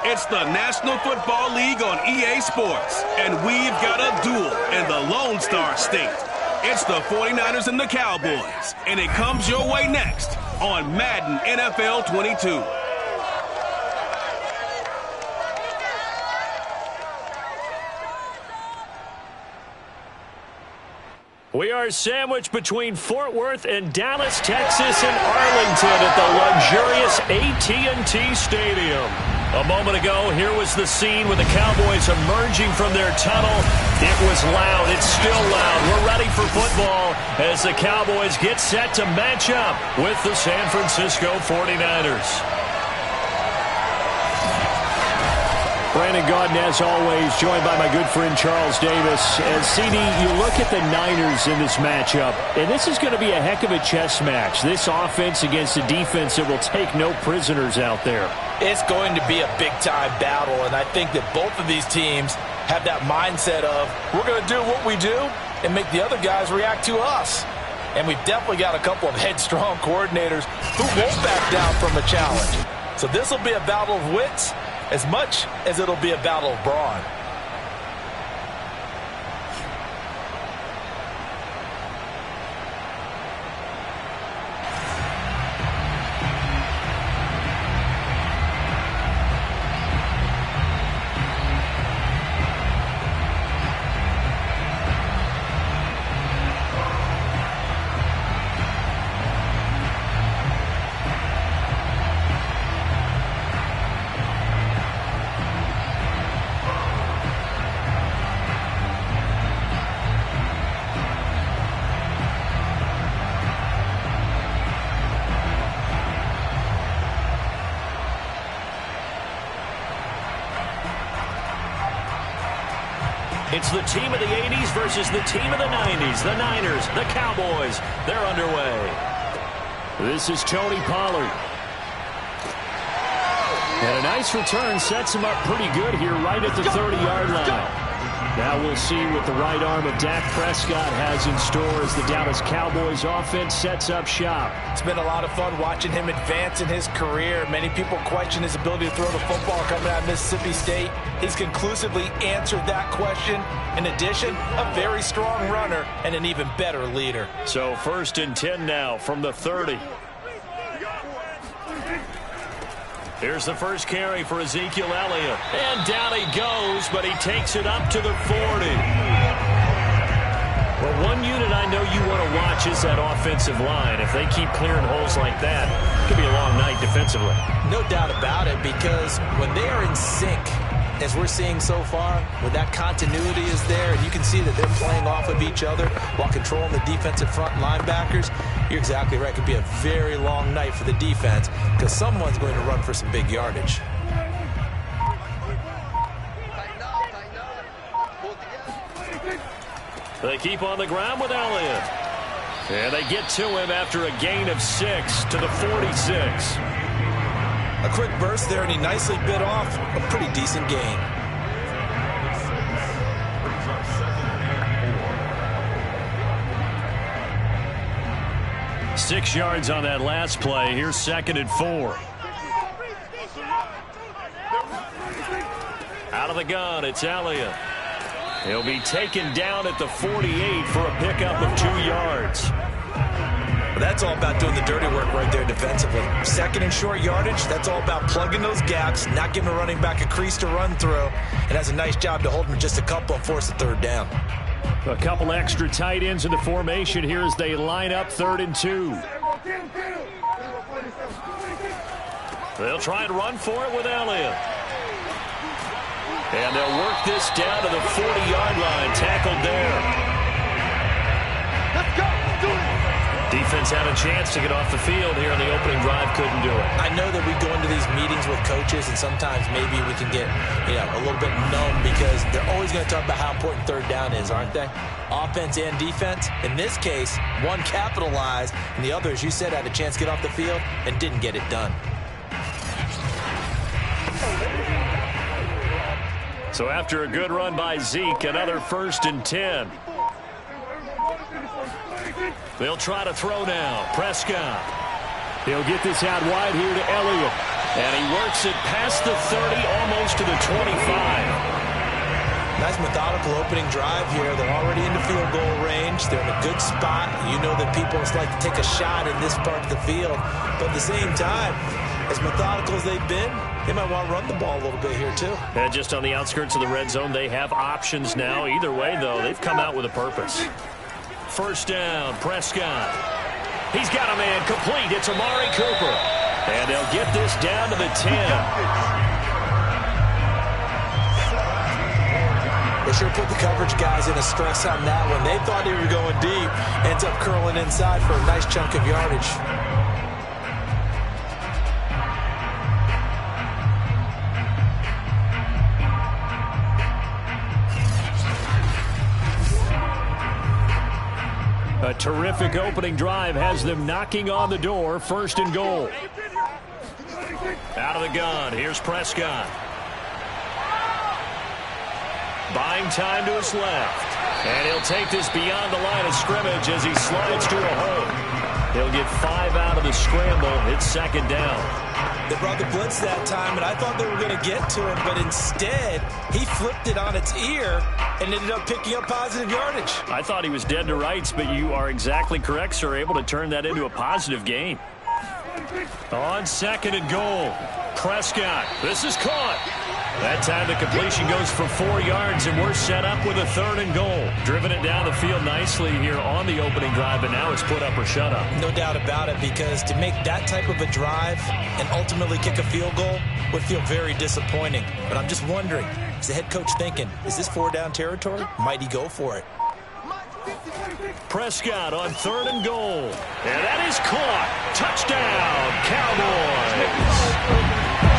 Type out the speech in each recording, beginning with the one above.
It's the National Football League on EA Sports, and we've got a duel in the Lone Star State. It's the 49ers and the Cowboys, and it comes your way next on Madden NFL 22. We are sandwiched between Fort Worth and Dallas, Texas, and Arlington at the luxurious AT&T Stadium. A moment ago, here was the scene with the Cowboys emerging from their tunnel. It was loud. It's still loud. We're ready for football as the Cowboys get set to match up with the San Francisco 49ers. Brandon Gaudin, as always, joined by my good friend Charles Davis. As CD, you look at the Niners in this matchup, and this is going to be a heck of a chess match. This offense against a defense that will take no prisoners out there. It's going to be a big-time battle, and I think that both of these teams have that mindset of we're going to do what we do and make the other guys react to us. And we've definitely got a couple of headstrong coordinators who won't back down from a challenge. So this will be a battle of wits as much as it'll be a battle of brawn. It's the team of the 80s versus the team of the 90s. The Niners, the Cowboys, they're underway. This is Tony Pollard. And a nice return sets him up pretty good here right at the 30-yard line. Now we'll see what the right arm of Dak Prescott has in store as the Dallas Cowboys offense sets up shop. It's been a lot of fun watching him advance in his career. Many people question his ability to throw the football coming out of Mississippi State. He's conclusively answered that question. In addition, a very strong runner and an even better leader. So 1st and 10 now from the 30. Here's the first carry for Ezekiel Elliott. And down he goes, but he takes it up to the 40. Well, one unit I know you want to watch is that offensive line. If they keep clearing holes like that, it could be a long night defensively. No doubt about it, because when they are in sync, as we're seeing so far, when that continuity is there, and you can see that they're playing off of each other while controlling the defensive front linebackers, you're exactly right. It could be a very long night for the defense because someone's going to run for some big yardage. They keep on the ground with Elliott. And they get to him after a gain of 6 to the 46. A quick burst there, and he nicely bit off a pretty decent gain. Six yards on that last play. Here's 2nd and 4. Out of the gun, it's Elliott. He'll be taken down at the 48 for a pickup of 2 yards. That's all about doing the dirty work right there defensively. 2nd and short yardage, that's all about plugging those gaps, not giving a running back a crease to run through, and has a nice job to hold him just a couple and force a 3rd down. A couple extra tight ends in the formation here as they line up 3rd and 2. They'll try and run for it with Elliott. And they'll work this down to the 40-yard line, tackled there. Let's go, do it. Defense had a chance to get off the field here on the opening drive, couldn't do it. I know that we go into these meetings with coaches, and sometimes maybe we can get, a little bit numb because they're always going to talk about how important 3rd down is, aren't they? Offense and defense. In this case, one capitalized, and the other, as you said, had a chance to get off the field and didn't get it done. So after a good run by Zeke, another 1st and 10. They'll try to throw now. Prescott. He'll get this out wide here to Elliott. And he works it past the 30, almost to the 25. Nice methodical opening drive here. They're already in the field goal range. They're in a good spot. You know that people like to take a shot in this part of the field. But at the same time, as methodical as they've been, they might want to run the ball a little bit here too. And just on the outskirts of the red zone, they have options now. Either way, though, they've come out with a purpose. First down, Prescott. He's got a man complete. It's Amari Cooper. And they'll get this down to the 10. They sure put the coverage guys in a stress on that one. They thought they were going deep. Ends up curling inside for a nice chunk of yardage. A terrific opening drive has them knocking on the door. First and goal. Out of the gun. Here's Prescott. Buying time to his left. And he'll take this beyond the line of scrimmage as he slides to a hole. He'll get 5 out of the scramble. It's second down. They brought the blitz that time, and I thought they were going to get to him, but instead, he flipped it on its ear and ended up picking up positive yardage. I thought he was dead to rights, but you are exactly correct, sir. Able to turn that into a positive gain. On second and goal, Prescott. This is caught. That time the completion goes for 4 yards, and we're set up with a third and goal. Driven it down the field nicely here on the opening drive, but now it's put up or shut up. No doubt about it, because to make that type of a drive and ultimately kick a field goal would feel very disappointing. But I'm just wondering, is the head coach thinking, is this 4-down territory? Might he go for it? Prescott on third and goal. And that is caught. Touchdown, Cowboys.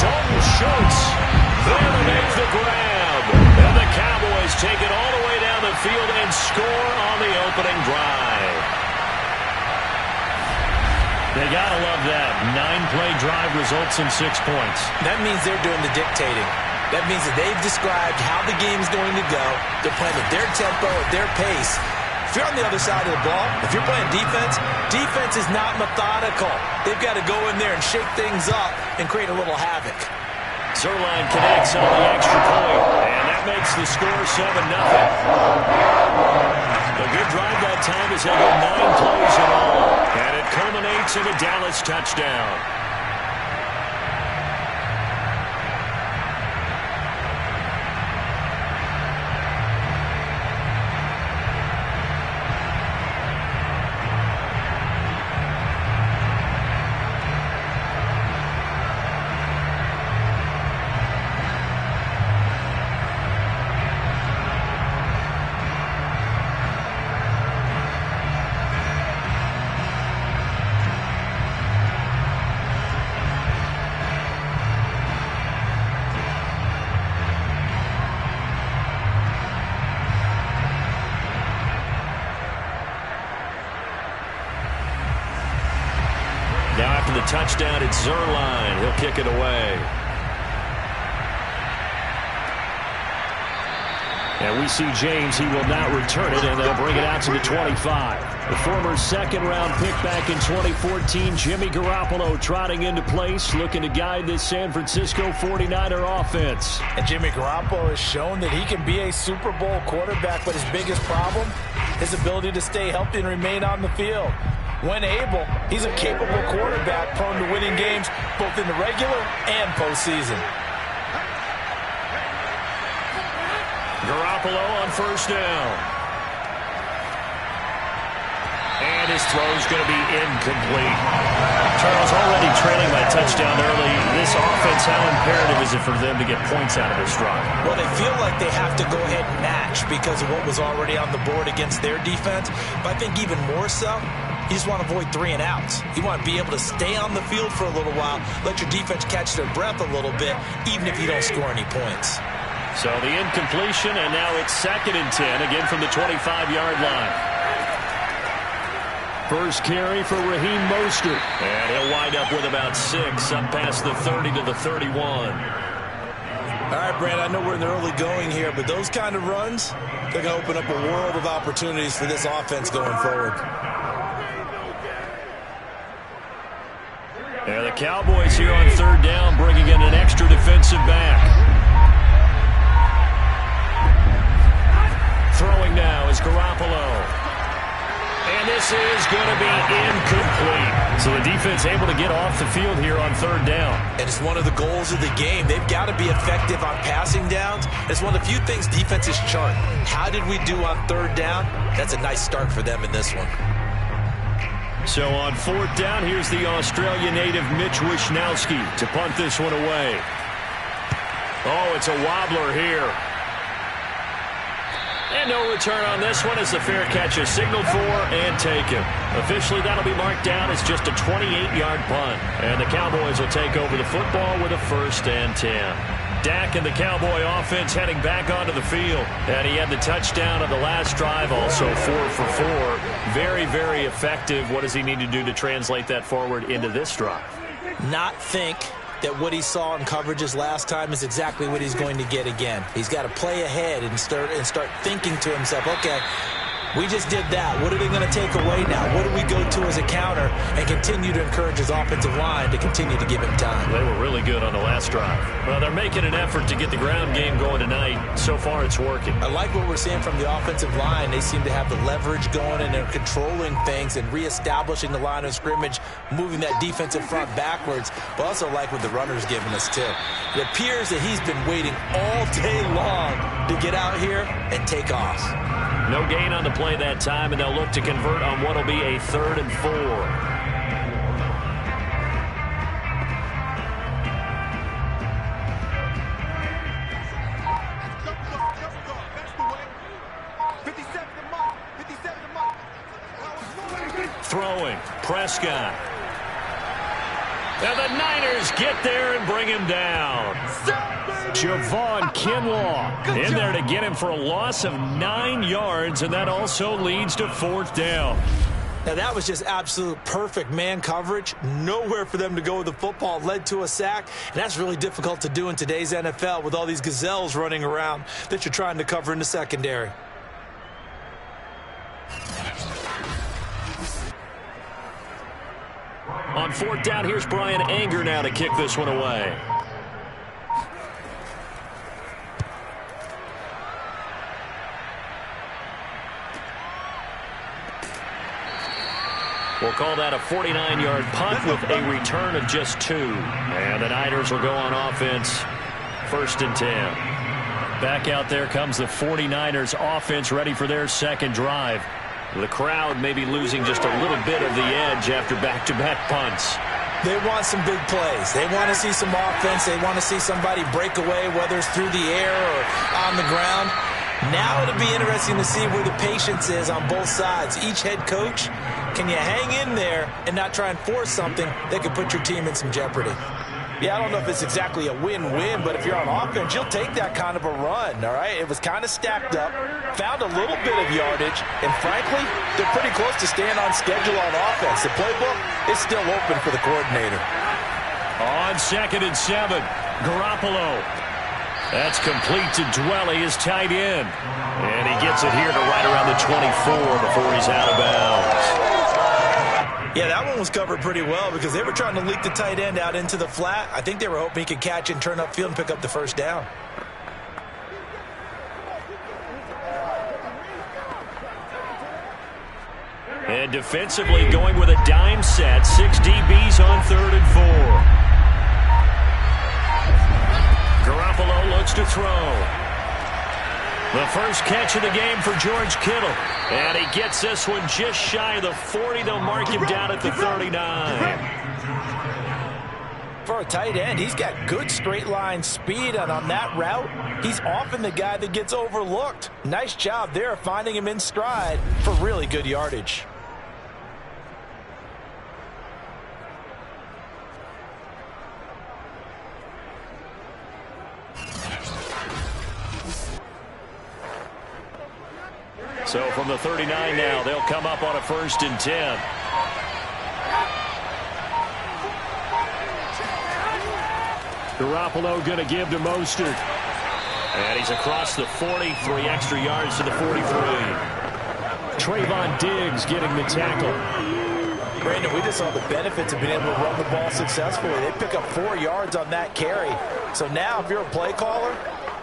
Dalton Schultz there to make the grab. And the Cowboys take it all the way down the field and score on the opening drive. They gotta love that. 9-play drive results in 6 points. That means they're doing the dictating. That means that they've described how the game's going to go. They're playing at their tempo, at their pace. If you're on the other side of the ball, if you're playing defense, defense is not methodical. They've got to go in there and shake things up and create a little havoc. Zerline connects on the extra point, and that makes the score 7-0. A good drive that time as they go 9 plays in all, and it culminates in a Dallas touchdown. Now after the touchdown, it's Zerline. He'll kick it away. And we see James. He will not return it, and they'll bring it out to the 25. The former second-round pick back in 2014, Jimmy Garoppolo, trotting into place, looking to guide this San Francisco 49er offense. And Jimmy Garoppolo has shown that he can be a Super Bowl quarterback, but his biggest problem, his ability to stay healthy and remain on the field. When able, he's a capable quarterback prone to winning games both in the regular and postseason. Garoppolo on first down. And his throw's going to be incomplete. Charles, already trailing by touchdown early. This offense, how imperative is it for them to get points out of this drive? Well, they feel like they have to go ahead and match because of what was already on the board against their defense. But I think even more so, you just want to avoid 3 and outs. You want to be able to stay on the field for a little while, let your defense catch their breath a little bit, even if you don't score any points. So the incompletion, and now it's 2nd and 10, again from the 25-yard line. First carry for Raheem Mostert. And he'll wind up with about 6, up past the 30 to the 31. All right, Brand, I know we're in the early going here, but those kind of runs, they're going to open up a world of opportunities for this offense going forward. And the Cowboys here on third down, bringing in an extra defensive back. Throwing now is Garoppolo. And this is going to be incomplete. So the defense able to get off the field here on third down. And it's one of the goals of the game. They've got to be effective on passing downs. It's one of the few things defenses chart. How did we do on third down? That's a nice start for them in this one. So on fourth down, here's the Australia native Mitch Wishnowsky to punt this one away. Oh, it's a wobbler here. And no return on this one as the fair catch is signaled for and taken. Officially, that'll be marked down as just a 28-yard punt. And the Cowboys will take over the football with a 1st and 10. Dak and the Cowboy offense heading back onto the field. And he had the touchdown on the last drive, also 4 for 4. Very, very effective. What does he need to do to translate that forward into this drive? Not think that what he saw in coverages last time is exactly what he's going to get again. He's got to play ahead and start thinking to himself, okay, we just did that. What are they going to take away now? What do we go to as a counter? And continue to encourage his offensive line to continue to give him time. They were really good on the last drive. Well, they're making an effort to get the ground game going tonight. So far, it's working. I like what we're seeing from the offensive line. They seem to have the leverage going, and they're controlling things and reestablishing the line of scrimmage, moving that defensive front backwards. But also like what the runner's giving us, too. It appears that he's been waiting all day long to get out here and take off. No gain on the play that time, and they'll look to convert on what will be a 3rd and 4. Throwing, Prescott. And the Niners get there and bring him down. Javon Kinlaw in there to get him for a loss of 9 yards, and that also leads to 4th down. Now, that was just absolute perfect man coverage. Nowhere for them to go with the football. Led to a sack, and that's really difficult to do in today's NFL with all these gazelles running around that you're trying to cover in the secondary. On 4th down, here's Brian Anger now to kick this one away. We'll call that a 49-yard punt with a return of just 2. And the Niners will go on offense, 1st and 10. Back out there comes the 49ers offense ready for their second drive. The crowd may be losing just a little bit of the edge after back-to-back punts. They want some big plays. They want to see some offense. They want to see somebody break away, whether it's through the air or on the ground. Now it'll be interesting to see where the patience is on both sides. Each head coach, can you hang in there and not try and force something that could put your team in some jeopardy? Yeah, I don't know if it's exactly a win-win, but if you're on offense, you'll take that kind of a run, all right? It was kind of stacked up, found a little bit of yardage, and frankly, they're pretty close to staying on schedule on offense. The playbook is still open for the coordinator. On 2nd and 7, Garoppolo. That's complete to Dwelly, his tight end. And he gets it here to right around the 24 before he's out of bounds. Yeah, that one was covered pretty well because they were trying to leak the tight end out into the flat. I think they were hoping he could catch and turn upfield and pick up the 1st down. And defensively going with a dime set, 6 DBs on 3rd and 4. Garoppolo looks to throw. The first catch of the game for George Kittle. And he gets this one just shy of the 40. They'll mark him down at the 39. For a tight end, he's got good straight line speed, and on that route, he's often the guy that gets overlooked. Nice job there finding him in stride for really good yardage. So from the 39 now, they'll come up on a 1st and 10. Garoppolo going to give to Mostert. And he's across the 40, 3 extra yards to the 43. Trayvon Diggs getting the tackle. Brandon, we just saw the benefits of being able to run the ball successfully. They pick up 4 yards on that carry. So now if you're a play caller,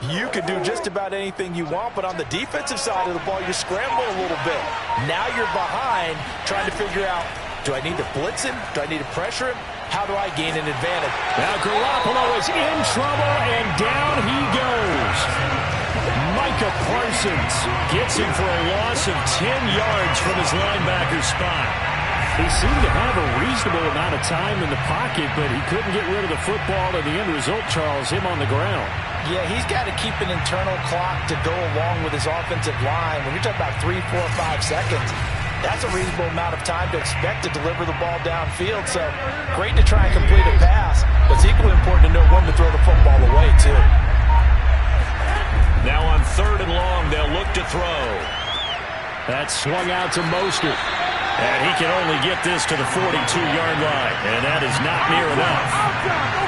you can do just about anything you want, but on the defensive side of the ball, you're scrambling a little bit. Now you're behind trying to figure out, do I need to blitz him? Do I need to pressure him? How do I gain an advantage? Now Garoppolo is in trouble, and down he goes. Micah Parsons gets him for a loss of 10 yards from his linebacker spot. He seemed to have a reasonable amount of time in the pocket, but he couldn't get rid of the football, and the end result, Charles, him on the ground. Yeah, he's got to keep an internal clock to go along with his offensive line. When you're talking about 3, 4, 5 seconds, that's a reasonable amount of time to expect to deliver the ball downfield. So great to try and complete a pass, but it's equally important to know when to throw the football away, too. Now on 3rd and long, they'll look to throw. That swung out to Mostert. And he can only get this to the 42-yard line, and that is not near enough.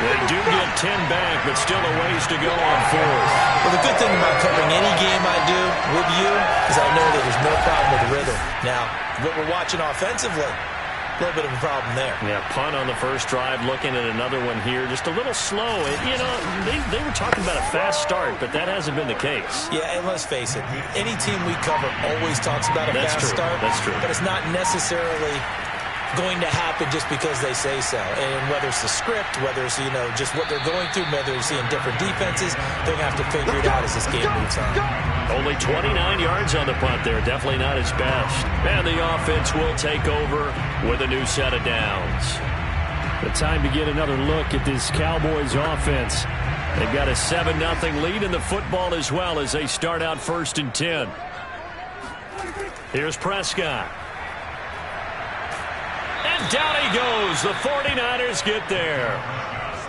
They do get 10 back, but still a ways to go on 4th. Well, the good thing about covering any game I do with you is I know that there's no problem with the rhythm. Now, what we're watching offensively, a little bit of a problem there. Yeah, punt on the first drive, looking at another one here, just a little slow. You know, they were talking about a fast start, but that hasn't been the case. Yeah, and let's face it, any team we cover always talks about a fast start. That's true. But it's not necessarily going to happen just because they say so. And whether it's the script, whether it's, you know, just what they're going through, whether they're seeing different defenses, they're going to have to figure it out as this game moves on. Only 29 yards on the punt there. Definitely not his best. And the offense will take over with a new set of downs. The time to get another look at this Cowboys offense. They've got a 7-0 lead in the football as well as they start out 1st and 10. Here's Prescott. And down he goes. The 49ers get there.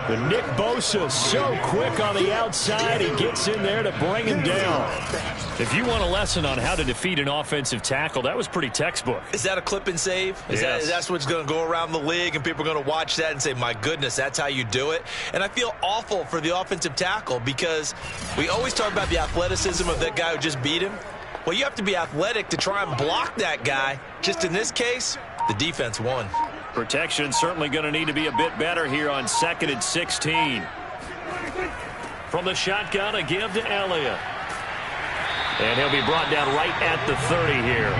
The Nick Bosa so quick on the outside. He gets in there to bring him down. If you want a lesson on how to defeat an offensive tackle, that was pretty textbook. Is that a clip and save? Yes. That's what's going to go around the league, and people are going to watch that and say, my goodness, that's how you do it? And I feel awful for the offensive tackle because we always talk about the athleticism of that guy who just beat him. Well, you have to be athletic to try and block that guy. Just in this case, the defense won. Protection certainly going to need to be a bit better here on 2nd and 16. From the shotgun, a give to Elliott. And he'll be brought down right at the 30 here.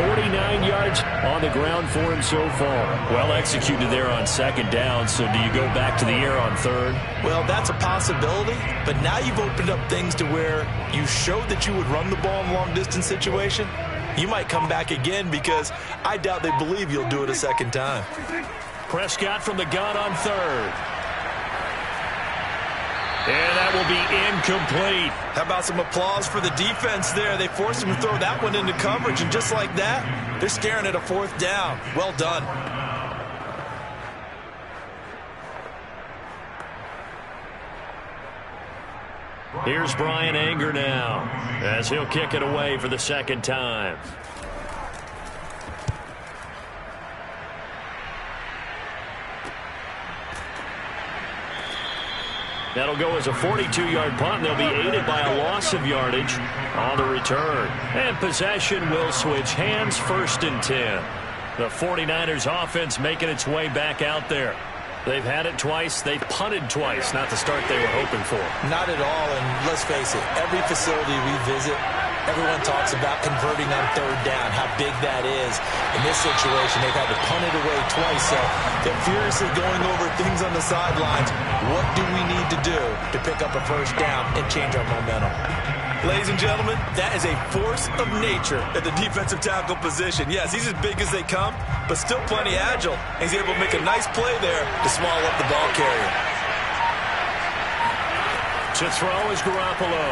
49 yards on the ground for him so far. Well executed there on 2nd down, so do you go back to the air on 3rd? Well, that's a possibility, but now you've opened up things to where you showed that you would run the ball in a long-distance situation. You might come back again because I doubt they believe you'll do it a 2nd time. Prescott from the gun on 3rd. And that will be incomplete. How about some applause for the defense there? They forced him to throw that one into coverage, and just like that, they're staring at a 4th down. Well done. Here's Brian Anger now as he'll kick it away for the 2nd time. That'll go as a 42-yard punt. They'll be aided by a loss of yardage on the return. And possession will switch hands, 1st and 10. The 49ers offense making its way back out there. They've had it twice. They've punted twice. Not the start they were hoping for. Not at all, and let's face it, every facility we visit, everyone talks about converting on 3rd down, how big that is. In this situation, they've had to punt it away twice, so they're furiously going over things on the sidelines. What do we need to do to pick up a 1st down and change our momentum? Ladies and gentlemen, that is a force of nature at the defensive tackle position. Yes, he's as big as they come, but still plenty agile. He's able to make a nice play there to swallow up the ball carrier. To throw is Garoppolo.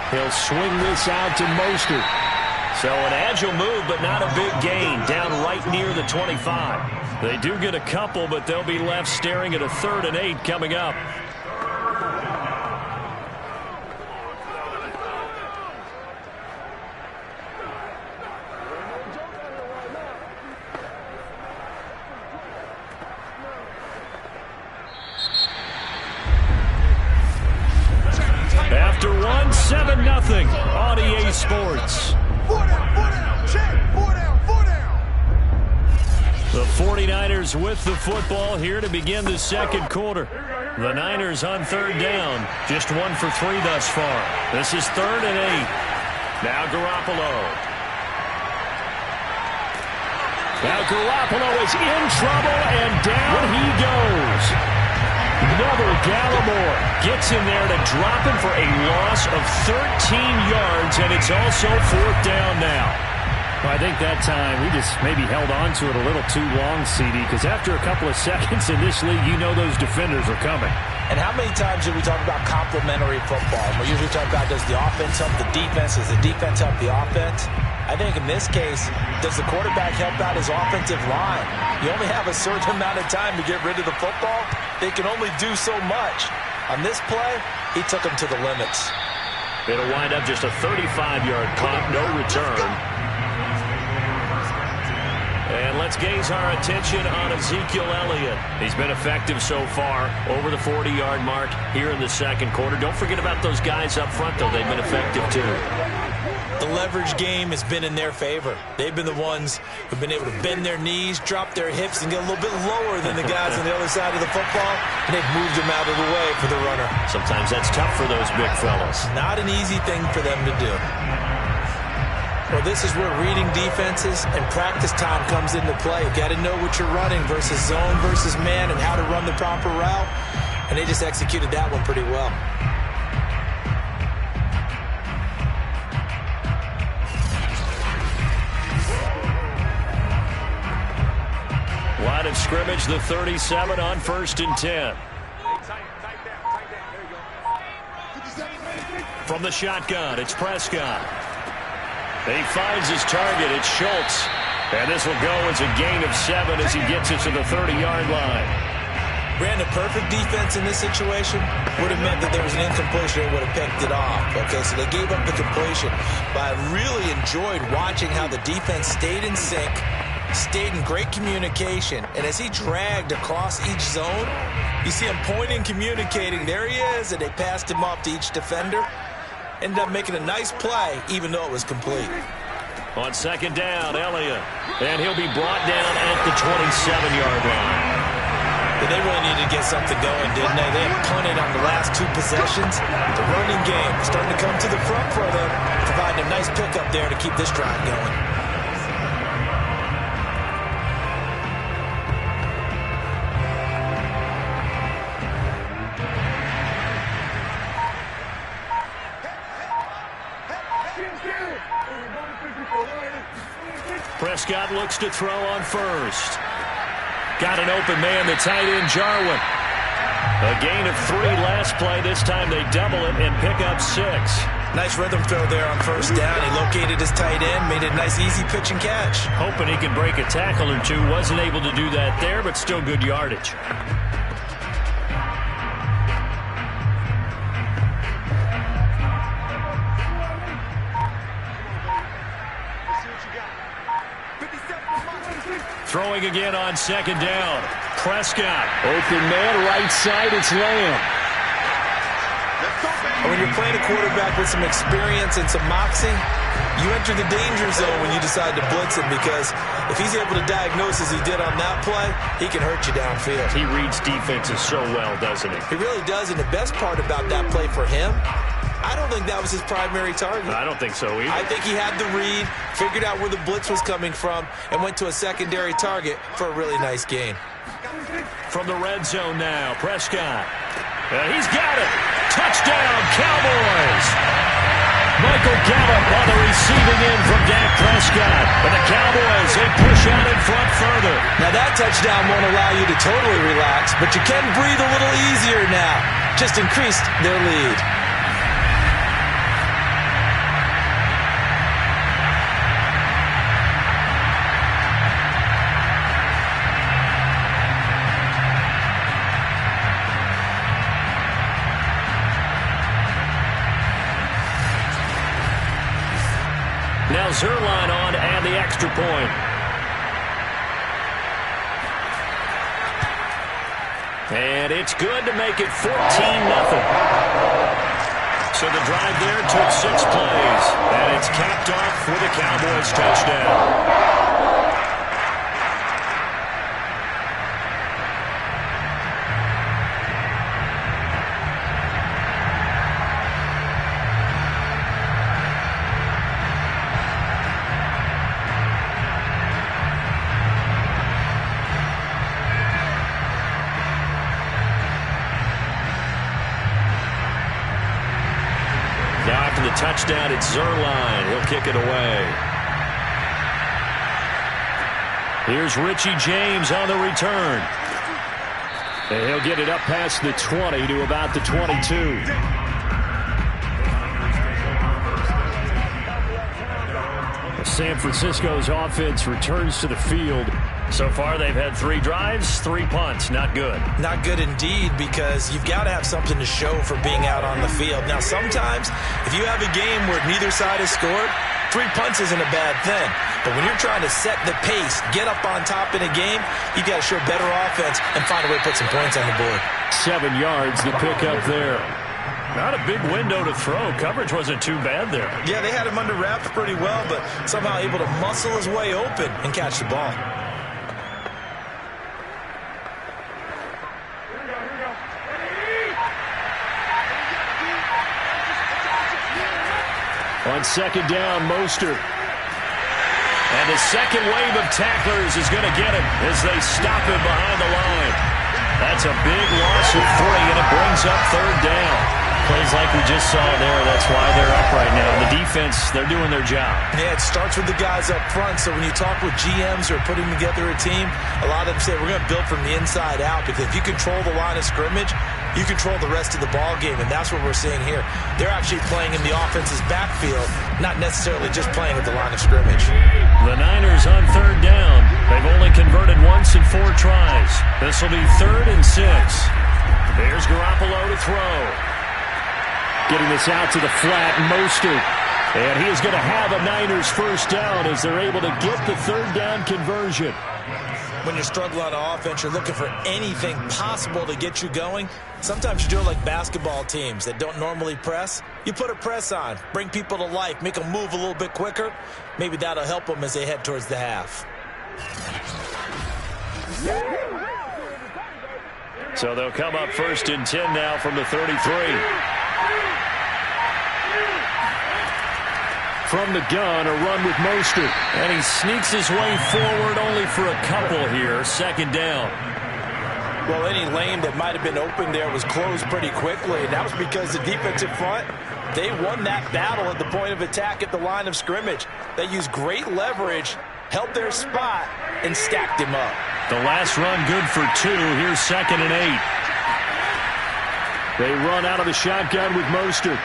He'll swing this out to Mostert. So an agile move, but not a big gain. Down right near the 25. They do get a couple, but they'll be left staring at a 3rd and 8 coming up. After one, 7-0 on EA Sports. 4 down, check, 4 down. The 49ers with the football here to begin the second quarter. The Niners on third down. Just 1 for 3 thus far. This is 3rd and 8. Now Garoppolo. Now Garoppolo is in trouble, and down he goes. Neville Gallimore gets in there to drop him for a loss of 13 yards, and it's also 4th down now. Well, I think that time we just maybe held on to it a little too long, CD, because after a couple of seconds in this league, you know those defenders are coming. And how many times do we talk about complementary football? We usually talk about, does the offense help the defense? Does the defense help the offense? I think in this case, does the quarterback help out his offensive line? You only have a certain amount of time to get rid of the football. They can only do so much. On this play, he took them to the limits. It'll wind up just a 35-yard punt, no return. And let's gaze our attention on Ezekiel Elliott. He's been effective so far, over the 40-yard mark here in the second quarter. Don't forget about those guys up front, though. They've been effective, too. The leverage game has been in their favor. They've been the ones who've been able to bend their knees, drop their hips, and get a little bit lower than the guys on the other side of the football, and they've moved them out of the way for the runner. Sometimes that's tough for those big fellas. Not an easy thing for them to do. Well, this is where reading defenses and practice time comes into play. You've got to know what you're running versus zone versus man and how to run the proper route, and they just executed that one pretty well. Line of scrimmage, the 37 on 1st and 10. From the shotgun, it's Prescott. He finds his target. It's Schultz. And this will go as a gain of 7 as he gets it to the 30-yard line. Brandon, perfect defense in this situation would have meant that there was an incompletion and would have picked it off. Okay, so they gave up the completion. But I really enjoyed watching how the defense stayed in sync, stayed in great communication, and as he dragged across each zone, you see him pointing, communicating. There he is, and they passed him off to each defender. Ended up making a nice play, even though it was complete. On 2nd down, Elliott. And he'll be brought down at the 27-yard line. But they really needed to get something going, didn't they? They had punted on the last 2 possessions. The running game starting to come to the front for them, providing a nice pickup there to keep this drive going. Prescott looks to throw on 1st. Got an open man, the tight end, Jarwin. A gain of 3 last play. This time they double it and pick up 6. Nice rhythm throw there on 1st down. He located his tight end, made it a nice easy pitch and catch. Hoping he can break a tackle or two. Wasn't able to do that there, but still good yardage. Throwing again on 2nd down. Prescott. Open man, right side, it's Lamb. When you're playing a quarterback with some experience and some moxie, you enter the danger zone when you decide to blitz him, because if he's able to diagnose as he did on that play, he can hurt you downfield. He reads defenses so well, doesn't he? He really does, and the best part about that play for him, I don't think that was his primary target. I don't think so either. I think he had the read, figured out where the blitz was coming from, and went to a secondary target for a really nice gain. From the red zone now, Prescott. He's got it. Touchdown, Cowboys. Michael Gallup on the receiving end from Dak Prescott. And the Cowboys, they push out in front further. Now that touchdown won't allow you to totally relax, but you can breathe a little easier now. Just increased their lead. Now Zerline on and the extra point. And it's good to make it 14-0. So the drive there took 6 plays. And it's capped off with a Cowboys touchdown. touchdown. It's Zerline. He'll kick it away. Here's Richie James on the return. And he'll get it up past the 20 to about the 22. San Francisco's offense returns to the field. So far, they've had 3 drives, 3 punts. Not good. Not good indeed, because you've got to have something to show for being out on the field. Now, sometimes, if you have a game where neither side has scored, 3 punts isn't a bad thing. But when you're trying to set the pace, get up on top in a game, you've got to show better offense and find a way to put some points on the board. 7 yards to pick up there. Not a big window to throw. Coverage wasn't too bad there. Yeah, they had him under wraps pretty well, but somehow able to muscle his way open and catch the ball. On second down, Mostert. And the second wave of tacklers is going to get him as they stop him behind the line. That's a big loss of 3, and it brings up third down. Plays like we just saw there. That's why they're up right now. The defense, they're doing their job. Yeah, it starts with the guys up front. So when you talk with GMs who are putting together a team, a lot of them say we're going to build from the inside out, because if you control the line of scrimmage, you control the rest of the ball game, and that's what we're seeing here. They're actually playing in the offense's backfield, not necessarily just playing at the line of scrimmage. The Niners on third down. They've only converted once in 4 tries. This will be 3rd and 6. Here's Garoppolo to throw. Getting this out to the flat, Mostert. And he is going to have a Niners first down as they're able to get the third down conversion. When you're struggling on offense, you're looking for anything possible to get you going. Sometimes you do it like basketball teams that don't normally press. You put a press on, bring people to life, make them move a little bit quicker. Maybe that'll help them as they head towards the half. So they'll come up 1st and 10 now from the 33. From the gun, a run with Mostert. And he sneaks his way forward only for a couple here. 2nd down. Well, any lane that might have been open there was closed pretty quickly, and that was because the defensive front, they won that battle at the point of attack at the line of scrimmage. They used great leverage, held their spot, and stacked him up. The last run good for 2. Here's 2nd and 8. They run out of the shotgun with Mostert.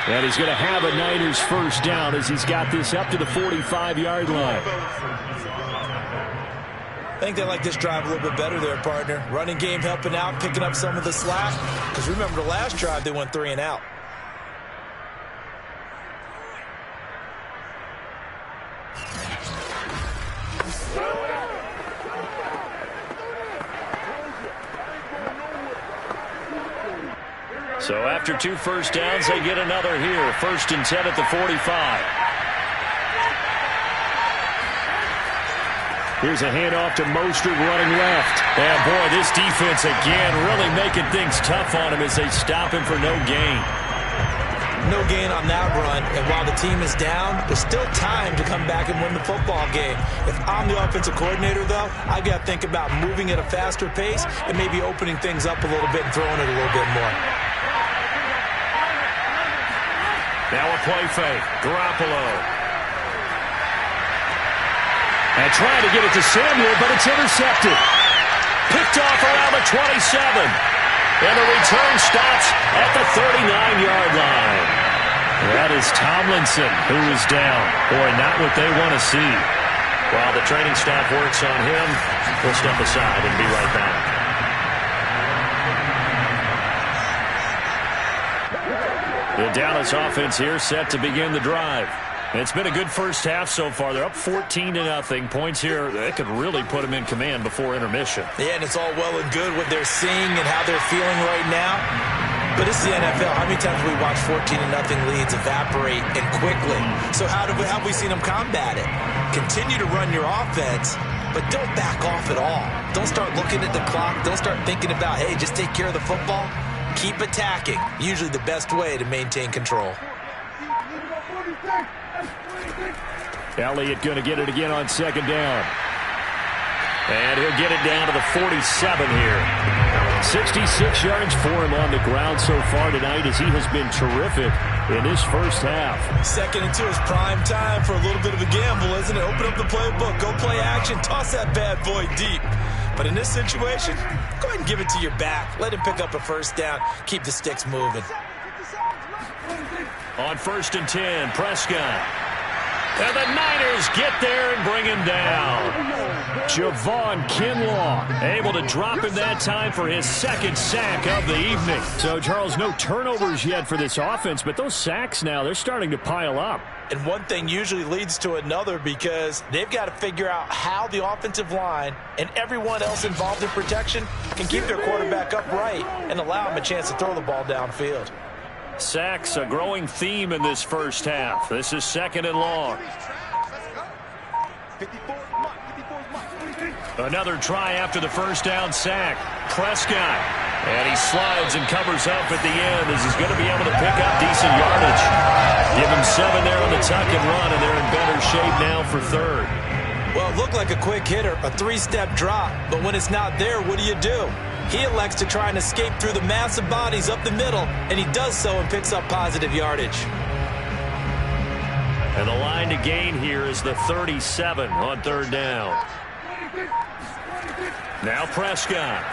And he's going to have a Niners first down as he's got this up to the 45-yard line. I think they like this drive a little bit better there, partner. Running game helping out, picking up some of the slack. Because remember the last drive, they went 3 and out. So after 2 first downs, they get another here. 1st and 10 at the 45. Here's a handoff to Mostert running left. And boy, this defense again really making things tough on him as they stop him for no gain. No gain on that run, and while the team is down, there's still time to come back and win the football game. If I'm the offensive coordinator, though, I've got to think about moving at a faster pace and maybe opening things up a little bit and throwing it a little bit more. Now a play fake. Garoppolo. And trying to get it to Samuel, but it's intercepted. Picked off around the 27. And the return stops at the 39-yard line. That is Tomlinson who is down. Boy, not what they want to see. While the training staff works on him, we'll step aside and be right back. The Dallas offense here set to begin the drive. It's been a good first half so far. They're up 14-0. Points here, that could really put them in command before intermission. Yeah, and it's all well and good what they're seeing and how they're feeling right now. But it's the NFL. How many times have we watched 14-0 leads evaporate and quickly? So how have we seen them combat it? Continue to run your offense, but don't back off at all. Don't start looking at the clock. Don't start thinking about, hey, just take care of the football. Keep attacking. Usually the best way to maintain control. Elliott going to get it again on 2nd down. And he'll get it down to the 47 here. 66 yards for him on the ground so far tonight as he has been terrific in this first half. 2nd and 2 is prime time for a little bit of a gamble, isn't it? Open up the playbook, go play action, toss that bad boy deep. But in this situation, go ahead and give it to your back. Let him pick up a first down. Keep the sticks moving. On 1st and 10, Prescott. And the Niners get there and bring him down. Javon Kinlaw able to drop him that time for his 2nd sack of the evening. So, Charles, no turnovers yet for this offense, but those sacks now, they're starting to pile up. And one thing usually leads to another because they've got to figure out how the offensive line and everyone else involved in protection can keep their quarterback upright and allow him a chance to throw the ball downfield. Sacks, a growing theme in this first half. This is 2nd and long. Another try after the first down sack. Prescott. And he slides and covers up at the end as he's going to be able to pick up decent yardage. Give him 7 there on the tuck and run, and they're in better shape now for 3rd. Well, it looked like a quick hitter, a 3-step drop. But when it's not there, what do? He elects to try and escape through the massive bodies up the middle, and he does so and picks up positive yardage. And the line to gain here is the 37 on 3rd down. Now Prescott.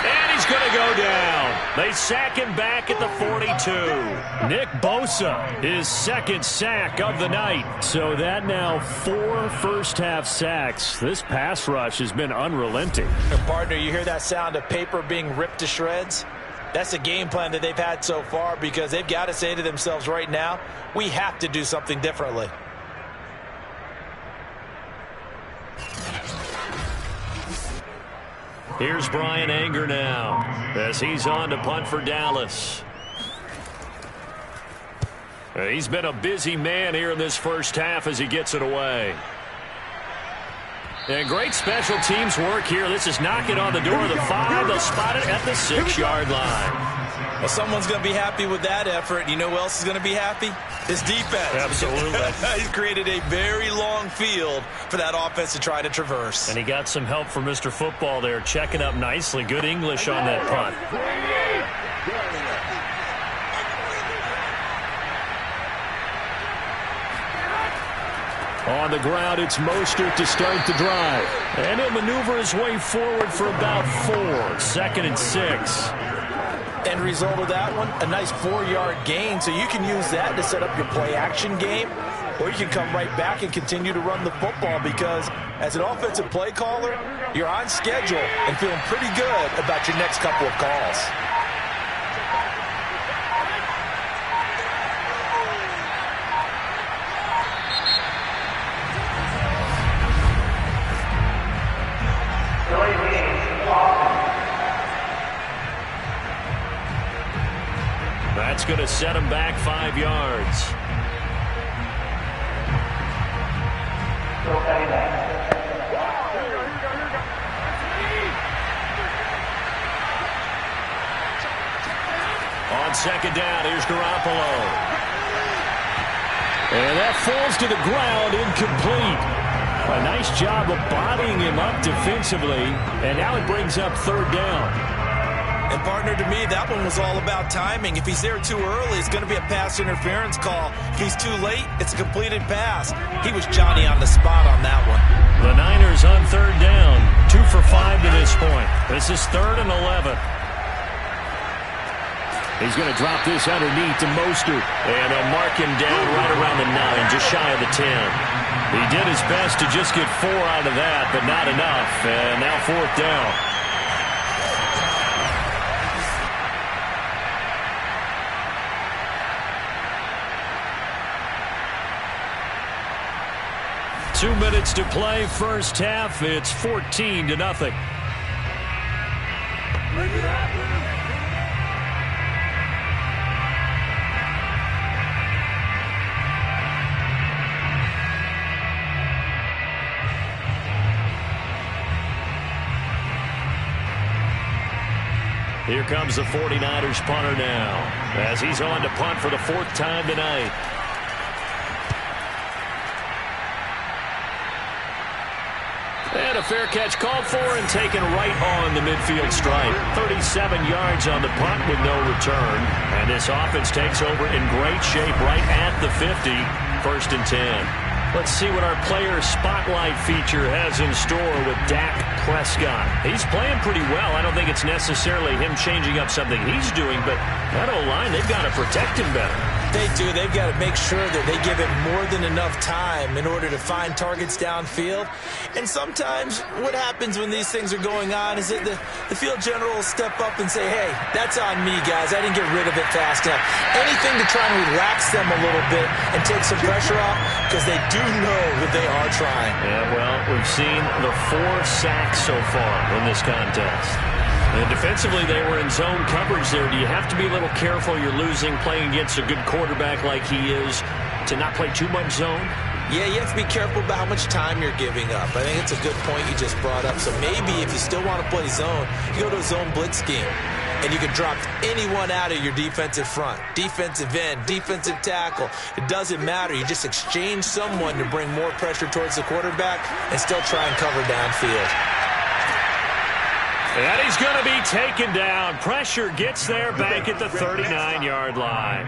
And he's going to go down. They sack him back at the 42. Nick Bosa, his 2nd sack of the night. So that now 4 first-half sacks. This pass rush has been unrelenting. And partner, you hear that sound of paper being ripped to shreds? That's the game plan that they've had so far because they've got to say to themselves right now, we have to do something differently. Here's Brian Anger now as he's on to punt for Dallas. He's been a busy man here in this first half as he gets it away. And great special teams work here. This is knocking on the door of the 5. They'll spot it at the 6-yard line. Well, someone's going to be happy with that effort. You know who else is going to be happy? His defense. Absolutely. He's created a very long field for that offense to try to traverse. And he got some help from Mr. Football there, checking up nicely. Good English on that punt. On the ground, it's Mostert to start the drive. And he'll maneuver his way forward for about 4. 2nd and 6. End result of that one, a nice 4-yard gain. So you can use that to set up your play-action game, or you can come right back and continue to run the football because as an offensive play caller, you're on schedule and feeling pretty good about your next couple of calls. That's going to set him back 5 yards. On 2nd down, here's Garoppolo. And that falls to the ground, incomplete. A nice job of bodying him up defensively, and now it brings up 3rd down. And partner, to me, that one was all about timing. If he's there too early, it's going to be a pass interference call. If he's too late, it's a completed pass. He was Johnny on the spot on that one. The Niners on 3rd down, 2 for 5 to this point. This is 3rd and 11. He's going to drop this underneath to Mostert. And they'll mark him down right around the 9, just shy of the 10. He did his best to just get 4 out of that, but not enough. And now 4th down. Two minutes to play, first half. It's 14-0. Here comes the 49ers punter now as he's on to punt for the 4th time tonight. a fair catch called for and taken right on the midfield stripe. 37 yards on the punt with no return. And this offense takes over in great shape right at the 50. 1st and 10. Let's see what our player spotlight feature has in store with Dak Prescott. He's playing pretty well. I don't think it's necessarily him changing up something he's doing, but that O-line, they've got to protect him better. They do. They've got to make sure that they give him more than enough time in order to find targets downfield. And sometimes what happens when these things are going on is that the field general will step up and say, hey, that's on me, guys. I didn't get rid of it fast enough. Anything to try and relax them a little bit and take some pressure off, because they do know that they are trying. Yeah, well, we've seen the 4 sacks so far in this contest. And defensively, they were in zone coverage there. Do you have to be a little careful? You're losing, playing against a good quarterback like he is, to not play too much zone? Yeah, you have to be careful about how much time you're giving up. I think it's a good point you just brought up. So maybe if you still want to play zone, you go to a zone blitz scheme. And you can drop anyone out of your defensive front. Defensive end, defensive tackle. It doesn't matter. You just exchange someone to bring more pressure towards the quarterback and still try and cover downfield. And he's going to be taken down. Pressure gets there back at the 39-yard line.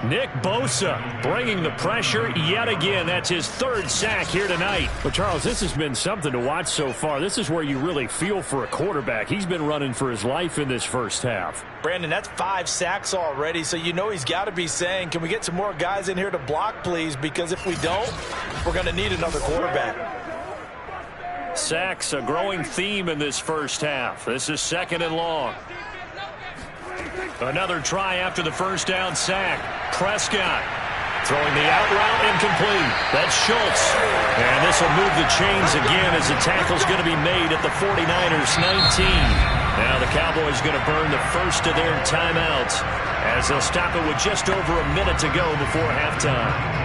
Nick Bosa bringing the pressure yet again. That's his 3rd sack here tonight. But, Charles, this has been something to watch so far. This is where you really feel for a quarterback. He's been running for his life in this first half. Brandon, that's 5 sacks already, so you know he's got to be saying, can we get some more guys in here to block, please? Because if we don't, we're going to need another quarterback. Sacks, a growing theme in this first half. This is 2nd and long. Another try after the first down sack. Prescott throwing the out route incomplete. That's Schultz. And this will move the chains again as the tackle's going to be made at the 49ers 19. Now the Cowboys going to burn the first of their timeouts as they'll stop it with just over a minute to go before halftime.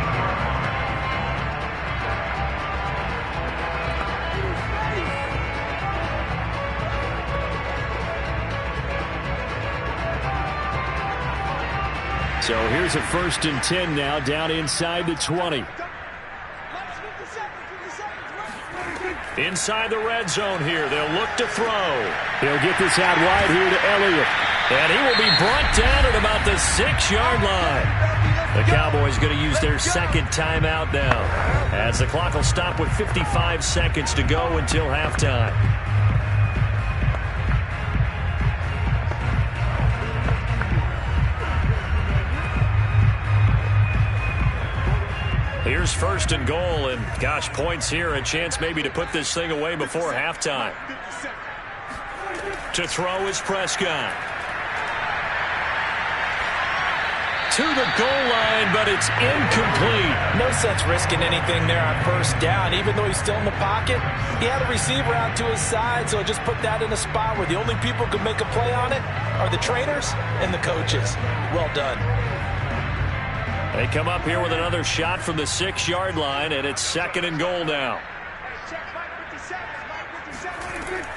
So here's a 1st and 10 now, down inside the 20. Inside the red zone here, they'll look to throw. He'll get this out wide here to Elliott. And he will be brought down at about the 6-yard line. The Cowboys going to use their 2nd timeout now, as the clock will stop with 55 seconds to go until halftime. Here's 1st and goal, and gosh, points here, a chance maybe to put this thing away before halftime. To throw is Prescott. To the goal line, but it's incomplete. No sense risking anything there on 1st down, even though he's still in the pocket. He had a receiver out to his side, so just put that in a spot where the only people who can make a play on it are the trainers and the coaches. Well done. They come up here with another shot from the 6-yard line, and it's 2nd and goal now.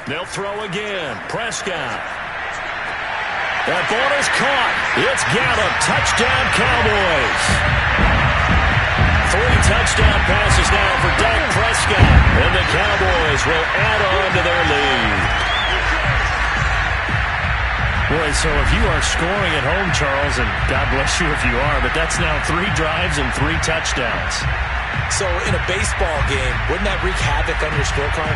They'll throw again. Prescott. That ball is caught. It's Gallup. Touchdown, Cowboys. 3 touchdown passes now for Dak Prescott, and the Cowboys will add on to their lead. Boy, so if you are scoring at home, Charles, and God bless you if you are, but that's now 3 drives and 3 touchdowns. So in a baseball game, wouldn't that wreak havoc on your scorecard?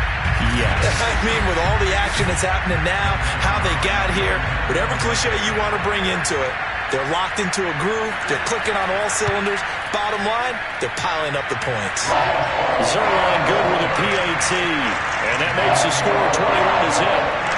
Yes. I mean, with all the action that's happening now, how they got here, whatever cliche you want to bring into it, they're locked into a groove, they're clicking on all cylinders. Bottom line, they're piling up the points. Zerline good with a PAT, and that makes the score 21-0.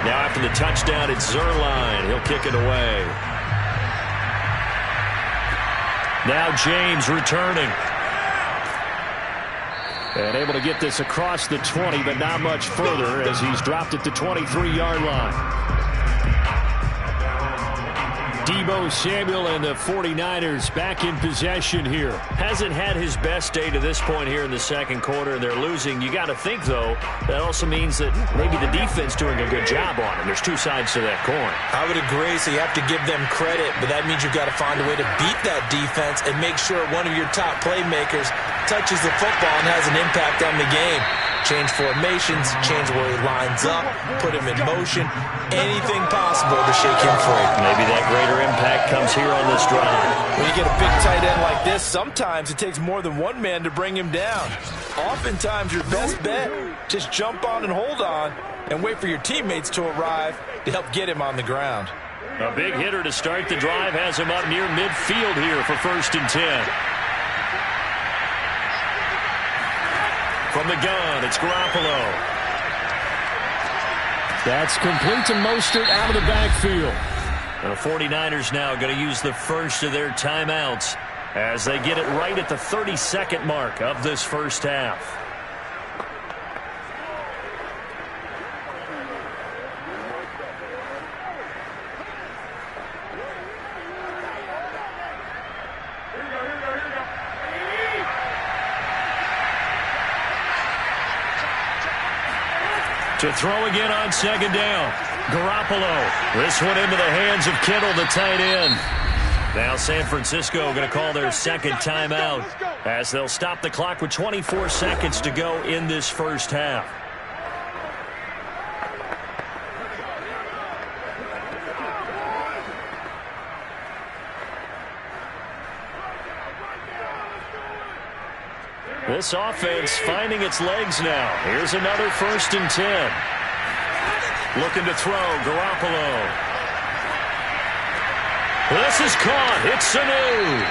Now after the touchdown, it's Zerline. He'll kick it away. Now James returning. And able to get this across the 20, but not much further as he's dropped it to 23-yard line. Deebo Samuel and the 49ers back in possession here. Hasn't had his best day to this point here in the second quarter. They're losing. You got to think, though, that also means that maybe the defense doing a good job on him. There's two sides to that coin. I would agree, so you have to give them credit, but that means you've got to find a way to beat that defense and make sure one of your top playmakers touches the football and has an impact on the game. Change formations, change where he lines up, put him in motion, anything possible to shake him free. Maybe that greater impact comes here on this drive. When you get a big tight end like this, sometimes it takes more than one man to bring him down. Oftentimes your best bet, just jump on and hold on and wait for your teammates to arrive to help get him on the ground. A big hitter to start the drive has him up near midfield here for 1st and 10. From the gun, it's Garoppolo. That's complete to Mostert out of the backfield. The 49ers now going to use the first of their timeouts as they get it right at the 30-second mark of this first half. To throw again on 2nd down. Garoppolo. This one into the hands of Kittle, the tight end. Now San Francisco going to call their second timeout as they'll stop the clock with 24 seconds to go in this first half. This offense finding its legs now. Here's another 1st and 10. Looking to throw, Garoppolo. This is caught. It's Sanu.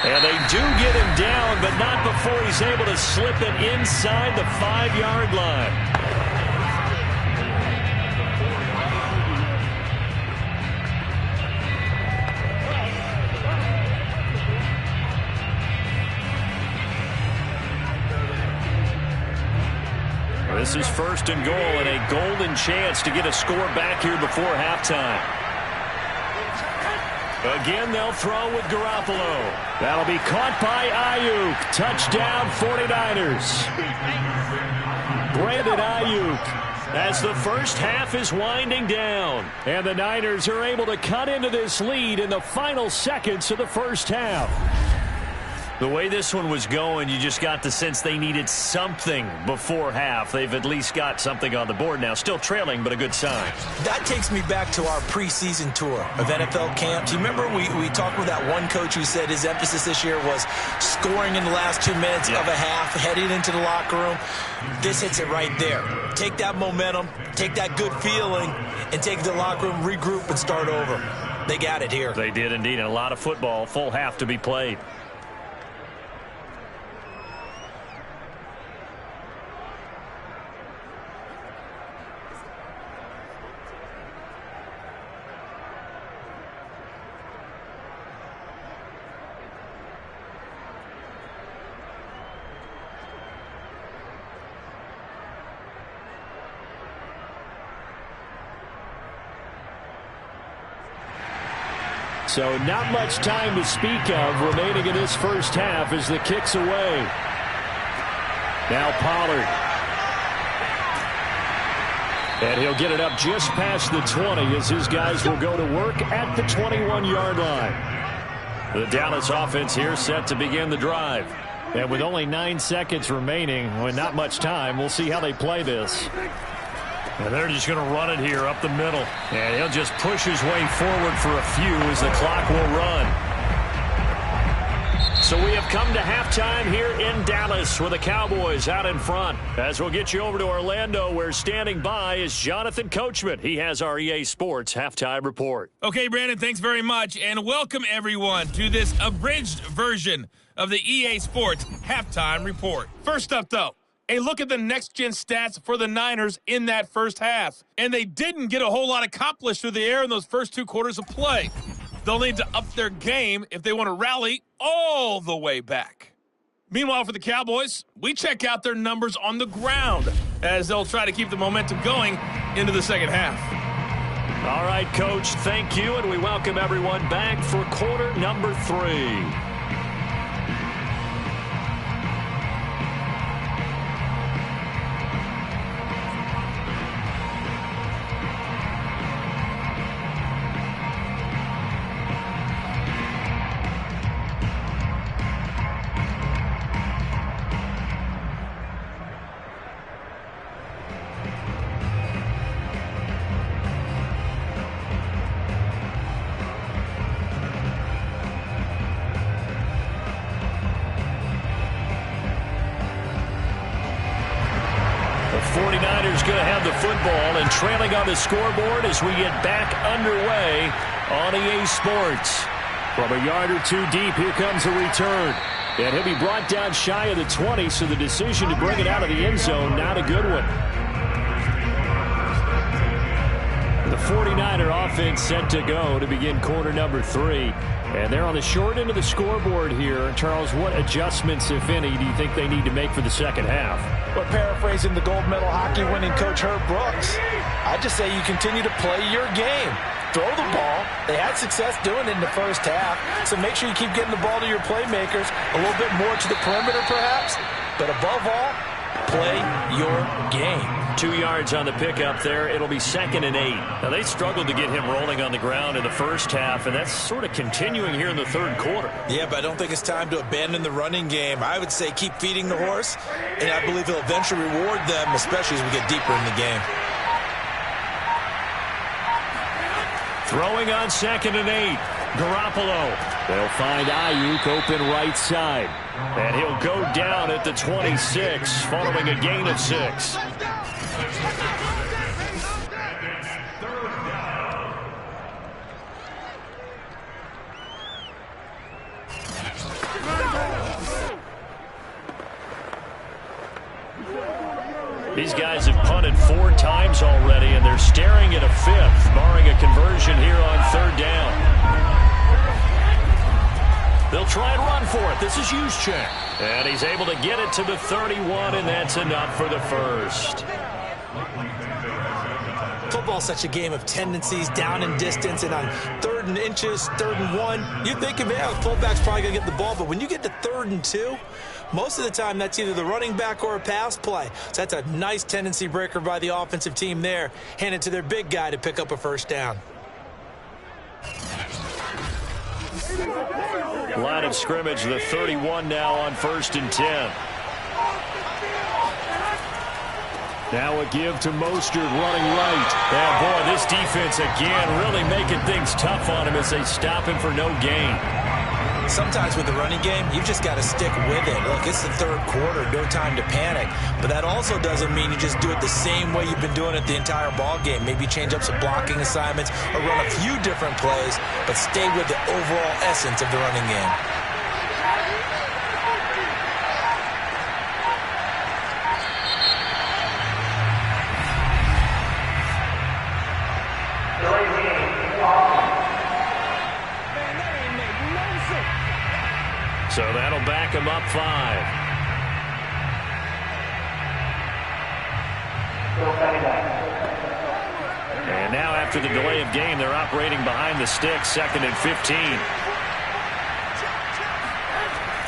And they do get him down, but not before he's able to slip it inside the 5-yard line. This is 1st and goal and a golden chance to get a score back here before halftime. Again, they'll throw with Garoppolo. That'll be caught by Ayuk. Touchdown, 49ers. Brandon Ayuk as the first half is winding down. And the Niners are able to cut into this lead in the final seconds of the first half. The way this one was going, you just got the sense they needed something before half. They've at least got something on the board now. Still trailing, but a good sign. That takes me back to our preseason tour of NFL camp. Do you remember we talked with that one coach who said his emphasis this year was scoring in the last 2 minutes of a half, heading into the locker room? This hits it right there. Take that momentum, take that good feeling, and take it to the locker room, regroup, and start over. They got it here. They did indeed, and a lot of football, full half to be played. So not much time to speak of remaining in this first half as the kick's away. Now Pollard. And he'll get it up just past the 20 as his guys will go to work at the 21-yard line. The Dallas offense here set to begin the drive. And with only 9 seconds remaining, with not much time, we'll see how they play this. And they're just going to run it here up the middle. And he'll just push his way forward for a few as the clock will run. So we have come to halftime here in Dallas with the Cowboys out in front. As we'll get you over to Orlando, where standing by is Jonathan Coachman. He has our EA Sports halftime report. Okay, Brandon, thanks very much. And welcome, everyone, to this abridged version of the EA Sports halftime report. First up, though, a look at the next-gen stats for the Niners in that first half. And they didn't get a whole lot accomplished through the air in those first 2 quarters of play. They'll need to up their game if they want to rally all the way back. Meanwhile, for the Cowboys, we check out their numbers on the ground as they'll try to keep the momentum going into the second half. All right, Coach, thank you, and we welcome everyone back for quarter number 3. The 49ers going to have the football and trailing on the scoreboard as we get back underway on EA Sports. From a yard or two deep, here comes a return. And he'll be brought down shy of the 20, so the decision to bring it out of the end zone, not a good one. The 49er offense set to go to begin quarter number 3. And they're on the short end of the scoreboard here. Charles, what adjustments, if any, do you think they need to make for the second half? Well, paraphrasing the gold medal hockey winning coach Herb Brooks, I just say you continue to play your game. Throw the ball. They had success doing it in the first half, so make sure you keep getting the ball to your playmakers, a little bit more to the perimeter perhaps, but above all, play your game. 2 yards on the pickup there. It'll be 2nd and 8. Now, they struggled to get him rolling on the ground in the first half, and that's sort of continuing here in the third quarter. Yeah, but I don't think it's time to abandon the running game. I would say keep feeding the horse, and I believe he'll eventually reward them, especially as we get deeper in the game. Throwing on 2nd and 8. Garoppolo. They'll find Ayuk open right side. And he'll go down at the 26 following a gain of 6. These guys have punted 4 times already, and they're staring at a 5th, barring a conversion here on 3rd down. They'll try and run for it. This is Juszczyk. And he's able to get it to the 31, and that's enough for the first. Football's such a game of tendencies, down and distance, and on 3rd and inches, 3rd and 1, you're thinking, man, the fullback's probably going to get the ball. But when you get to 3rd and 2, most of the time that's either the running back or a pass play. So that's a nice tendency breaker by the offensive team there. Hand it to their big guy to pick up a first down. Line of scrimmage, the 31 now on 1st and 10. Now a give to Mostert running right. And boy, this defense again really making things tough on him as they stop him for no gain. Sometimes with the running game, you just got to stick with it. Look, it's the 3rd quarter, no time to panic. But that also doesn't mean you just do it the same way you've been doing it the entire ball game. Maybe change up some blocking assignments or run a few different plays, but stay with the overall essence of the running game. So that'll back him up 5. And now after the delay of game, they're operating behind the sticks, 2nd and 15.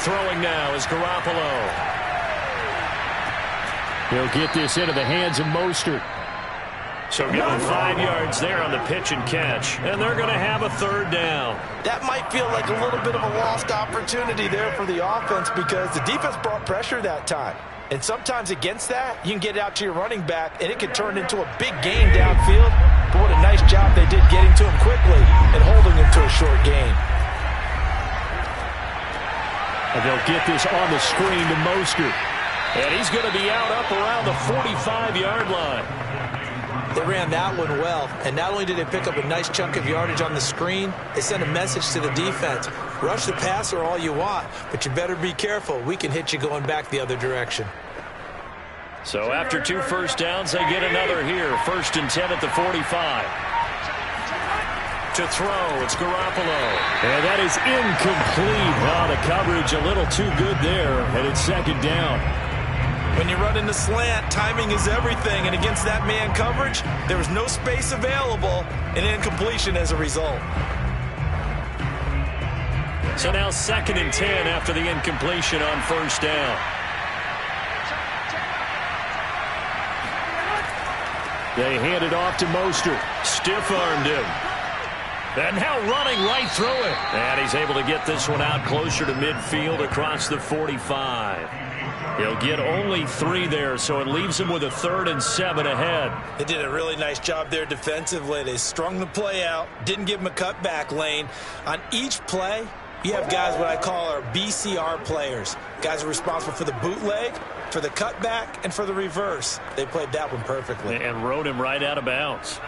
Throwing now is Garoppolo. He'll get this into the hands of Mostert. So give him 5 yards there on the pitch and catch, and they're going to have a 3rd down. That might feel like a little bit of a lost opportunity there for the offense because the defense brought pressure that time. And sometimes against that, you can get it out to your running back, and it can turn into a big gain downfield. But what a nice job they did getting to him quickly and holding him to a short gain. And they'll get this on the screen to Mostert. And he's going to be out up around the 45-yard line. They ran that one well, and not only did they pick up a nice chunk of yardage on the screen, they sent a message to the defense. Rush the passer all you want, but you better be careful. We can hit you going back the other direction. So after 2 first downs, they get another here. 1st and 10 at the 45. to throw. It's Garoppolo. And that is incomplete. Oh, the coverage a little too good there, and it's second down. When you run in the slant, timing is everything, and against that man coverage, there was no space available, and incompletion as a result. So now 2nd and 10 after the incompletion on first down. They hand it off to Mostert. Stiff-armed him. And now running right through it. And he's able to get this one out closer to midfield across the 45. He'll get only 3 there, so it leaves him with a 3rd and 7 ahead. They did a really nice job there defensively. They strung the play out, didn't give him a cutback lane. On each play, you have guys what I call our BCR players. Guys are responsible for the bootleg, for the cutback, and for the reverse. They played that one perfectly. And rode him right out of bounds.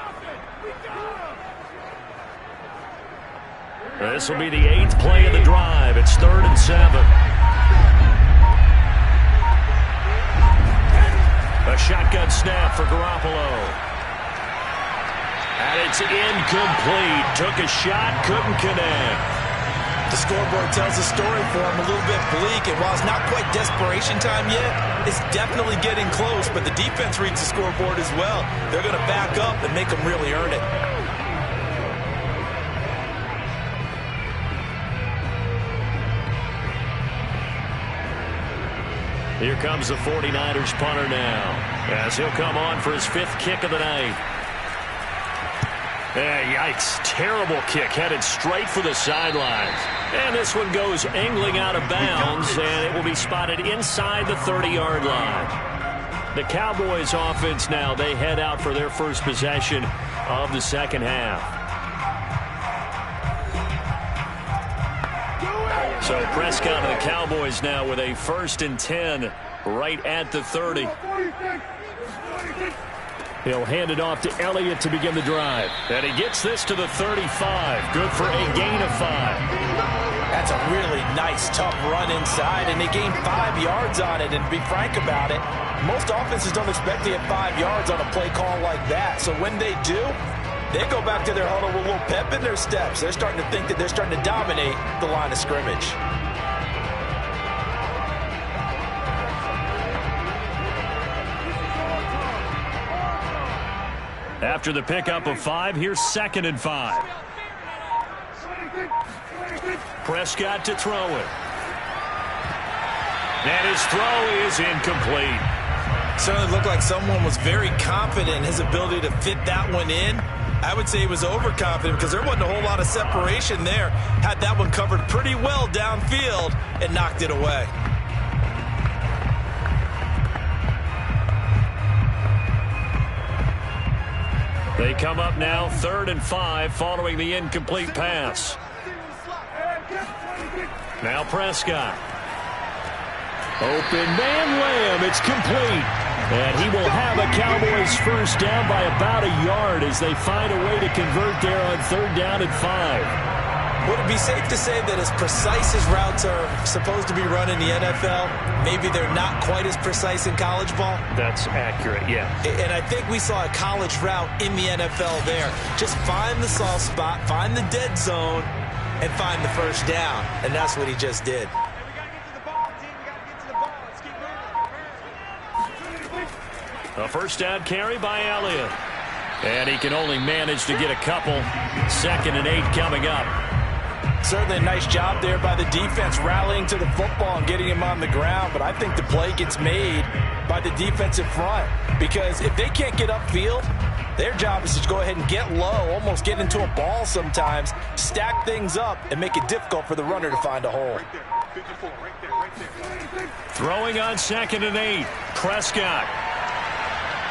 This will be the 8th play of the drive. It's 3rd and 7. A shotgun snap for Garoppolo. And it's incomplete. Took a shot, couldn't connect. The scoreboard tells a story for him, a little bit bleak, and while it's not quite desperation time yet, it's definitely getting close, but the defense reads the scoreboard as well. They're going to back up and make them really earn it. Here comes the 49ers punter now, as he'll come on for his 5th kick of the night. Yikes, terrible kick, headed straight for the sidelines. And this one goes angling out of bounds, and it will be spotted inside the 30-yard line. The Cowboys offense now, they head out for their first possession of the second half. So Prescott and the Cowboys now with a 1st and 10 right at the 30. He'll hand it off to Elliott to begin the drive. And he gets this to the 35. Good for a gain of 5. That's a really nice, tough run inside, and they gained 5 yards on it. And to be frank about it, most offenses don't expect to get 5 yards on a play call like that. So when they do, they go back to their huddle with a little pep in their steps. They're starting to think that they're starting to dominate the line of scrimmage. After the pickup of 5, here's 2nd and 5. Prescott to throw it. And his throw is incomplete. Certainly looked like someone was very confident in his ability to fit that one in. I would say he was overconfident because there wasn't a whole lot of separation there. Had that one covered pretty well downfield and knocked it away. They come up now 3rd and 5 following the incomplete pass. Now Prescott. Open man Lamb. It's complete. And he will have a Cowboys first down by about a yard as they find a way to convert there on 3rd down and 5. Would it be safe to say that as precise as routes are supposed to be run in the NFL, maybe they're not quite as precise in college ball? That's accurate, yeah. And I think we saw a college route in the NFL there. Just find the soft spot, find the dead zone, and find the first down. And that's what he just did. A first down carry by Elliott. And he can only manage to get a couple. 2nd and 8 coming up. Certainly a nice job there by the defense rallying to the football and getting him on the ground. But I think the play gets made by the defensive front. Because if they can't get upfield, their job is to go ahead and get low, almost get into a ball sometimes, stack things up, and make it difficult for the runner to find a hole. Throwing on 2nd and 8. Prescott.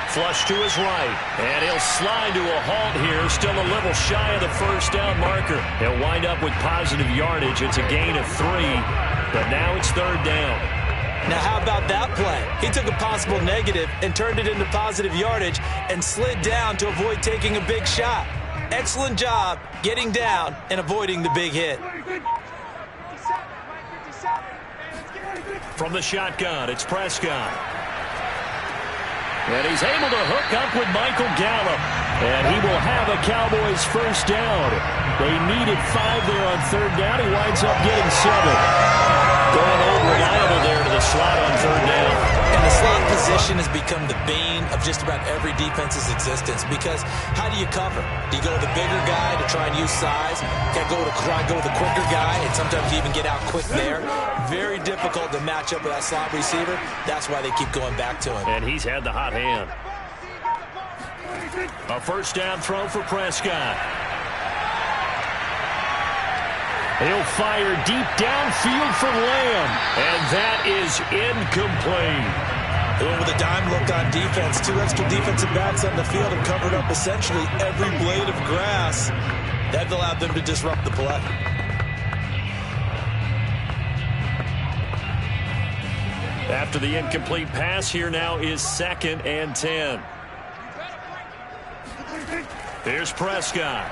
Flush to his right, and he'll slide to a halt here, still a little shy of the first down marker. He'll wind up with positive yardage. It's a gain of 3, but now it's 3rd down. Now how about that play? He took a possible negative and turned it into positive yardage and slid down to avoid taking a big shot. Excellent job getting down and avoiding the big hit. From the shotgun, it's Prescott. And he's able to hook up with Michael Gallup. And he will have a Cowboys first down. They needed 5 there on third down. He winds up getting 7. Going over reliable there to the slot on third down. And the slot position has become the bane of just about every defense's existence, because how do you cover? Do you go with the bigger guy to try and use size? Can go with the quicker guy, and sometimes you even get out quick there. Very difficult to match up with that slot receiver. That's why they keep going back to him. And he's had the hot hand. A first down throw for Prescott. He'll fire deep downfield for Lamb. And that is incomplete. They went with a dime look on defense. 2 extra defensive backs on the field and covered up essentially every blade of grass. That allowed them to disrupt the play. After the incomplete pass, here now is 2nd and 10. Here's Prescott.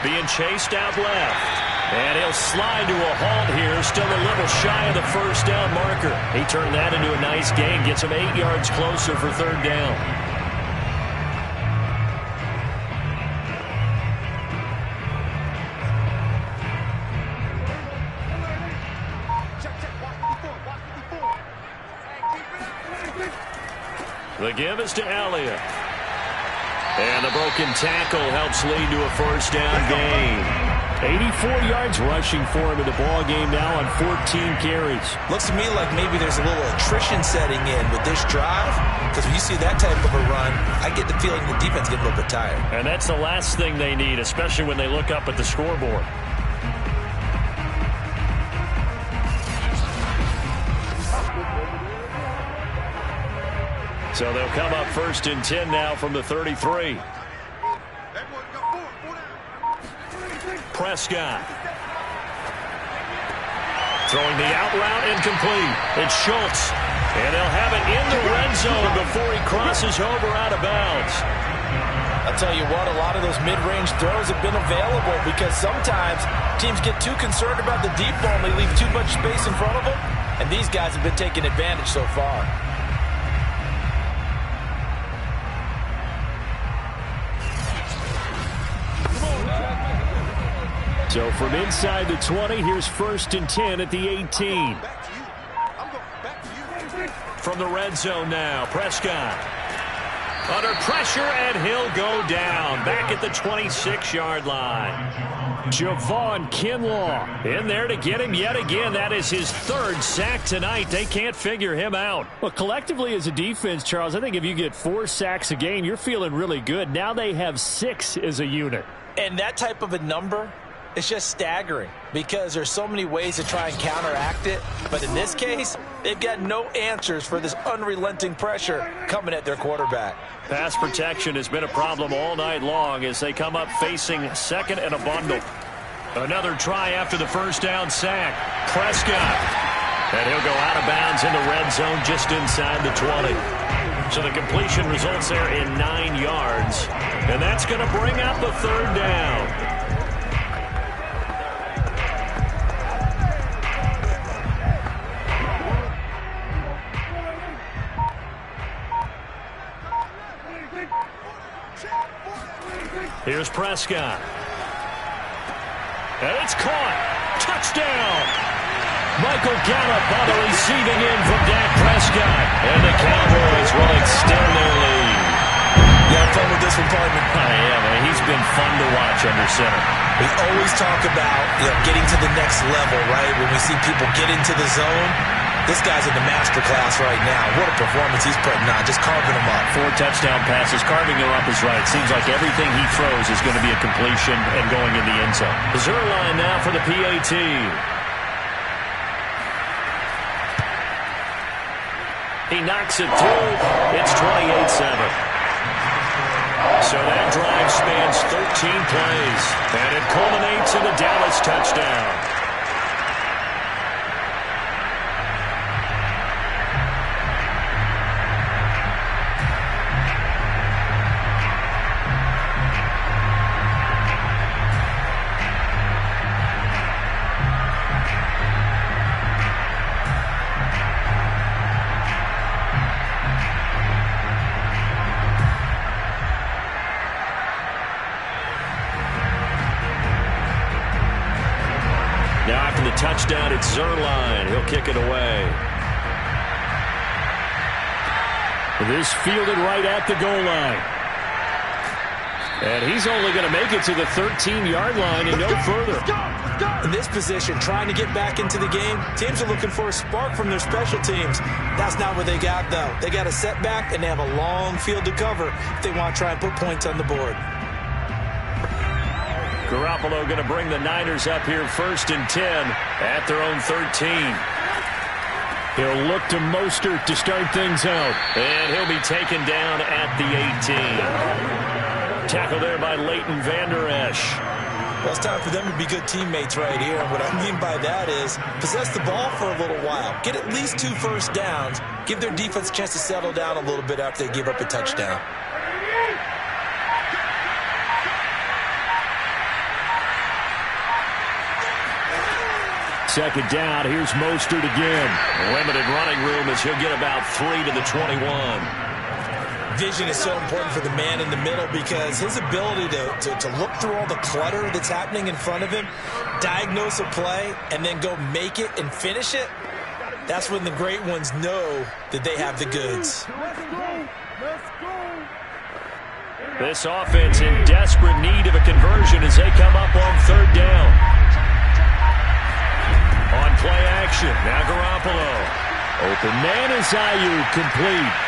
Being chased out left. And he'll slide to a halt here. Still a little shy of the first down marker. He turned that into a nice gain. Gets him 8 yards closer for third down. The give is to Elliott. And the broken tackle helps lead to a first down gain. 84 yards rushing for him in the ball game now on 14 carries. Looks to me like maybe there's a little attrition setting in with this drive, because when you see that type of a run, I get the feeling the defense getting a little bit tired. And that's the last thing they need, especially when they look up at the scoreboard. So they'll come up 1st and 10 now from the 33. Prescott. Throwing the out route incomplete. It's Schultz. And they'll have it in the red zone before he crosses over out of bounds. I'll tell you what, a lot of those mid-range throws have been available, because sometimes teams get too concerned about the deep ball and they leave too much space in front of them. And these guys have been taking advantage so far. So from inside the 20, here's 1st and 10 at the 18. From the red zone now, Prescott. Under pressure, and he'll go down. Back at the 26-yard line. Javon Kinlaw in there to get him yet again. That is his 3rd sack tonight. They can't figure him out. Well, collectively as a defense, Charles, I think if you get 4 sacks a game, you're feeling really good. Now they have 6 as a unit. And that type of a number, it's just staggering, because there's so many ways to try and counteract it. But in this case, they've got no answers for this unrelenting pressure coming at their quarterback. Pass protection has been a problem all night long as they come up facing 2nd and a bundle. Another try after the first down sack. Prescott. And he'll go out of bounds in the red zone just inside the 20. So the completion results there in 9 yards. And that's going to bring out the 3rd down. Here's Prescott. And it's caught. Touchdown. Michael Gallup on the receiving end from Dak Prescott. And the Cowboys will extend their lead. You have fun with this one, partner? Yeah, man. He's been fun to watch under center. We always talk about getting to the next level, right? When we see people get into the zone, this guy's in the master class right now. What a performance he's putting on, just carving them up. 4 touchdown passes. Carving them up is right. Seems like everything he throws is going to be a completion and going in the end zone. The Zerline now for the PAT. He knocks it through. It's 28-7. So that drive spans 13 plays. And it culminates in a Dallas touchdown. Now after the touchdown, it's Zerline. He'll kick it away. This fielded right at the goal line. And he's only going to make it to the 13-yard line and no further. In this position, trying to get back into the game, teams are looking for a spark from their special teams. That's not what they got, though. They got a setback, and they have a long field to cover if they want to try and put points on the board. Garoppolo going to bring the Niners up here 1st and 10 at their own 13. He'll look to Mostert to start things out. And he'll be taken down at the 18. Tackle there by Leighton Vander Esch. Well, it's time for them to be good teammates right here. And what I mean by that is possess the ball for a little while. Get at least 2 first downs. Give their defense a chance to settle down a little bit after they give up a touchdown. Second down, here's Mostert again. Limited running room as he'll get about 3 to the 21. Vision is so important for the man in the middle because his ability to look through all the clutter that's happening in front of him, diagnose a play, and then go make it and finish it, that's when the great ones know that they have the goods. This offense in desperate need of a conversion as they come up on 3rd down. On play action, now Garoppolo. Open man is Ayuk, complete.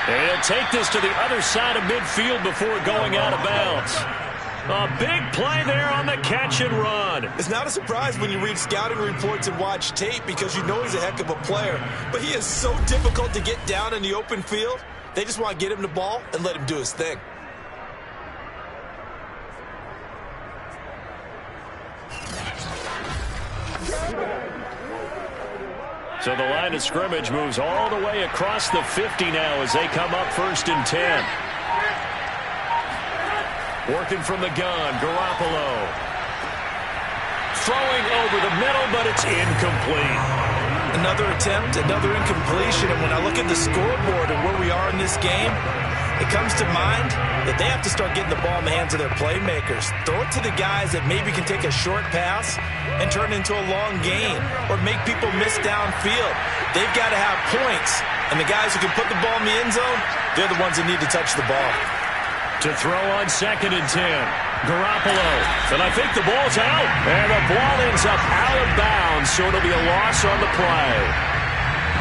And he'll take this to the other side of midfield before going out of bounds. A big play there on the catch and run. It's not a surprise when you read scouting reports and watch tape because you know he's a heck of a player. But he is so difficult to get down in the open field. They just want to get him the ball and let him do his thing. So the line of scrimmage moves all the way across the 50 now as they come up 1st and 10. Working from the gun, Garoppolo. Throwing over the middle, but it's incomplete. Another attempt, another incompletion, and when I look at the scoreboard and where we are in this game, it comes to mind that they have to start getting the ball in the hands of their playmakers. Throw it to the guys that maybe can take a short pass and turn it into a long gain or make people miss downfield. They've got to have points, and the guys who can put the ball in the end zone, they're the ones that need to touch the ball. To throw on 2nd and 10, Garoppolo. And I think the ball's out. And the ball ends up out of bounds, so it'll be a loss on the play.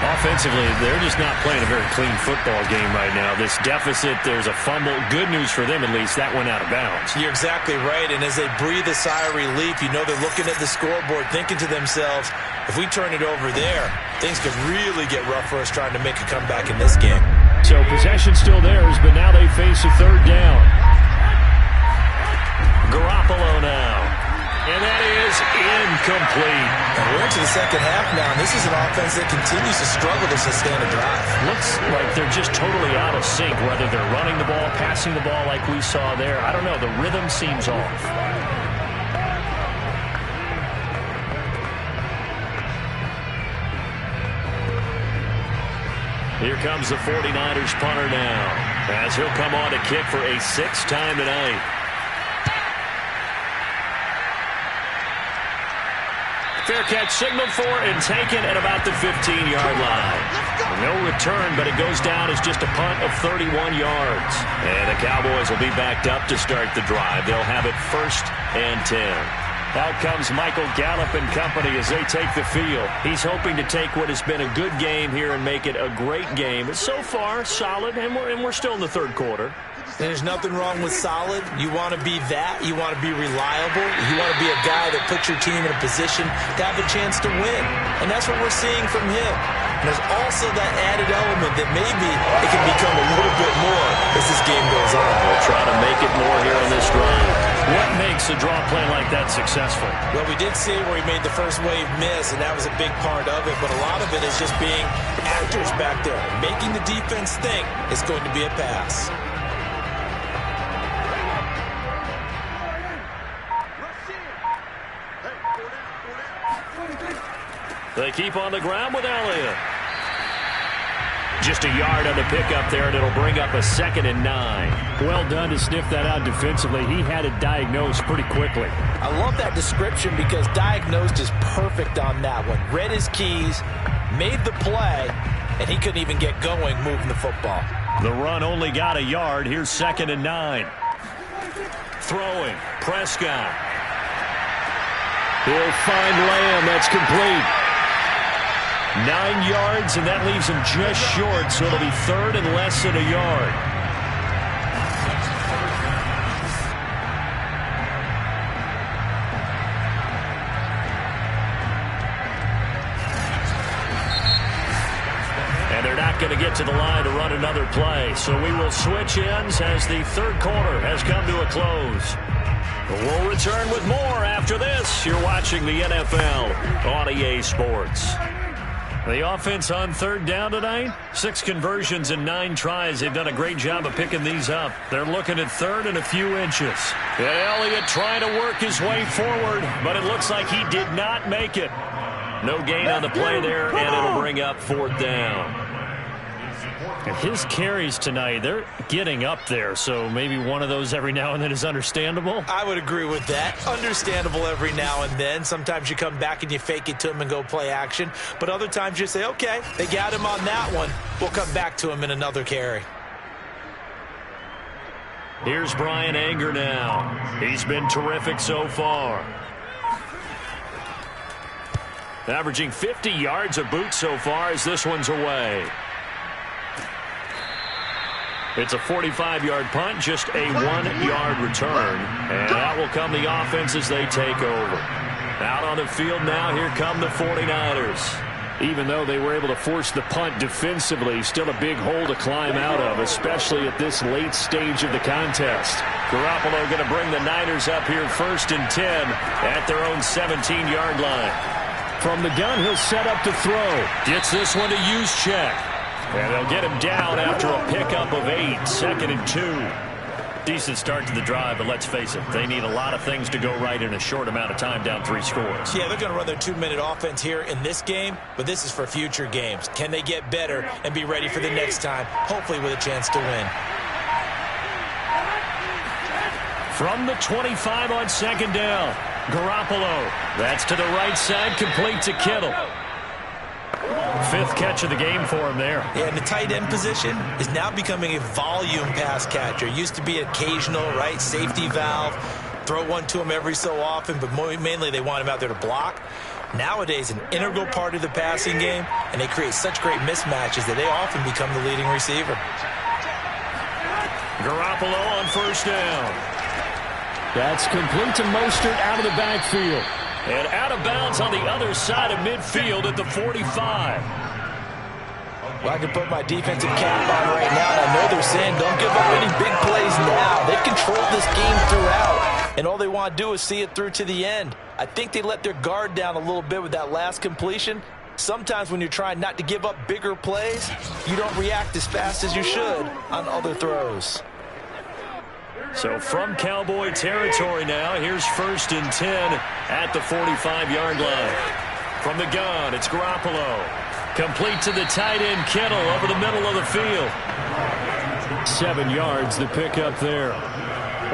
Offensively, they're just not playing a very clean football game right now. This deficit, there's a fumble. Good news for them, at least. That went out of bounds. You're exactly right, and as they breathe a sigh of relief, you know they're looking at the scoreboard, thinking to themselves, if we turn it over there, things could really get rough for us trying to make a comeback in this game. So possession still theirs, but now they face a 3rd down. Garoppolo now. And that is incomplete. And we're into the second half now, and this is an offense that continues to struggle to sustain a drive. Looks like they're just totally out of sync, whether they're running the ball, passing the ball like we saw there. I don't know. The rhythm seems off. Here comes the 49ers punter now, as he'll come on to kick for a 6th time tonight. Fair catch signaled for and taken at about the 15-yard line. No return, but it goes down as just a punt of 31 yards. And the Cowboys will be backed up to start the drive. They'll have it 1st and 10. Out comes Michael Gallup and company as they take the field. He's hoping to take what has been a good game here and make it a great game. But so far, solid, and we're still in the 3rd quarter. There's nothing wrong with solid. You want to be that. You want to be reliable. You want to be a guy that puts your team in a position to have a chance to win. And that's what we're seeing from him. And there's also that added element that maybe it can become a little bit more as this game goes on. We'll try to make it more here on this drive. What makes a draw play like that successful? Well, we did see where he made the first wave miss, and that was a big part of it. But a lot of it is just being actors back there, making the defense think it's going to be a pass. They keep on the ground with Elliott. Just a yard on the pickup there, and it'll bring up a 2nd and 9. Well done to sniff that out defensively. He had it diagnosed pretty quickly. I love that description because diagnosed is perfect on that one. Read his keys, made the play, and he couldn't even get going moving the football. The run only got a yard. Here's 2nd and 9. Throwing, Prescott. He'll find Lamb. That's complete. 9 yards, and that leaves him just short, so it'll be 3rd and less than a yard. And they're not going to get to the line to run another play, so we will switch ends as the 3rd quarter has come to a close. We'll return with more after this. You're watching the NFL on EA Sports. The offense on 3rd down tonight, 6 conversions and 9 tries. They've done a great job of picking these up. They're looking at 3rd and a few inches. And Elliott trying to work his way forward, but it looks like he did not make it. No gain on the play there, and it'll bring up 4th down. And his carries tonight, they're getting up there, so maybe one of those every now and then is understandable. I would agree with that. Understandable every now and then. Sometimes you come back and you fake it to him and go play action. But other times you say, okay, they got him on that one. We'll come back to him in another carry. Here's Brian Anger now. He's been terrific so far. Averaging 50 yards a boot so far as this one's away. It's a 45-yard punt, just a 1-yard return. And that will come the offense as they take over. Out on the field now, here come the 49ers. Even though they were able to force the punt defensively, still a big hole to climb out of, especially at this late stage of the contest. Garoppolo going to bring the Niners up here 1st and 10 at their own 17-yard line. From the gun, he'll set up to throw. Gets this one to use check. And they'll get him down after a pickup of 8, 2nd and 2. Decent start to the drive, but let's face it, they need a lot of things to go right in a short amount of time, down 3 scores. Yeah, they're going to run their 2-minute offense here in this game, but this is for future games. Can they get better and be ready for the next time, hopefully with a chance to win? From the 25 on 2nd down, Garoppolo. That's to the right side, complete to Kittle. 5th catch of the game for him there. Yeah, and the tight end position is now becoming a volume pass catcher. Used to be occasional, right, safety valve. Throw one to him every so often, but mainly they want him out there to block. Nowadays, an integral part of the passing game, and they create such great mismatches that they often become the leading receiver. Garoppolo on 1st down. That's complete to Mostert out of the backfield. And out of bounds on the other side of midfield at the 45. Well, I can put my defensive cap on right now, and I know they're saying don't give up any big plays now. They've controlled this game throughout, and all they want to do is see it through to the end. I think they let their guard down a little bit with that last completion. Sometimes when you're trying not to give up bigger plays, you don't react as fast as you should on other throws. So from Cowboy territory now, here's 1st and 10 at the 45-yard line. From the gun, it's Garoppolo. Complete to the tight end, Kittle, over the middle of the field. 7 yards, the pickup there.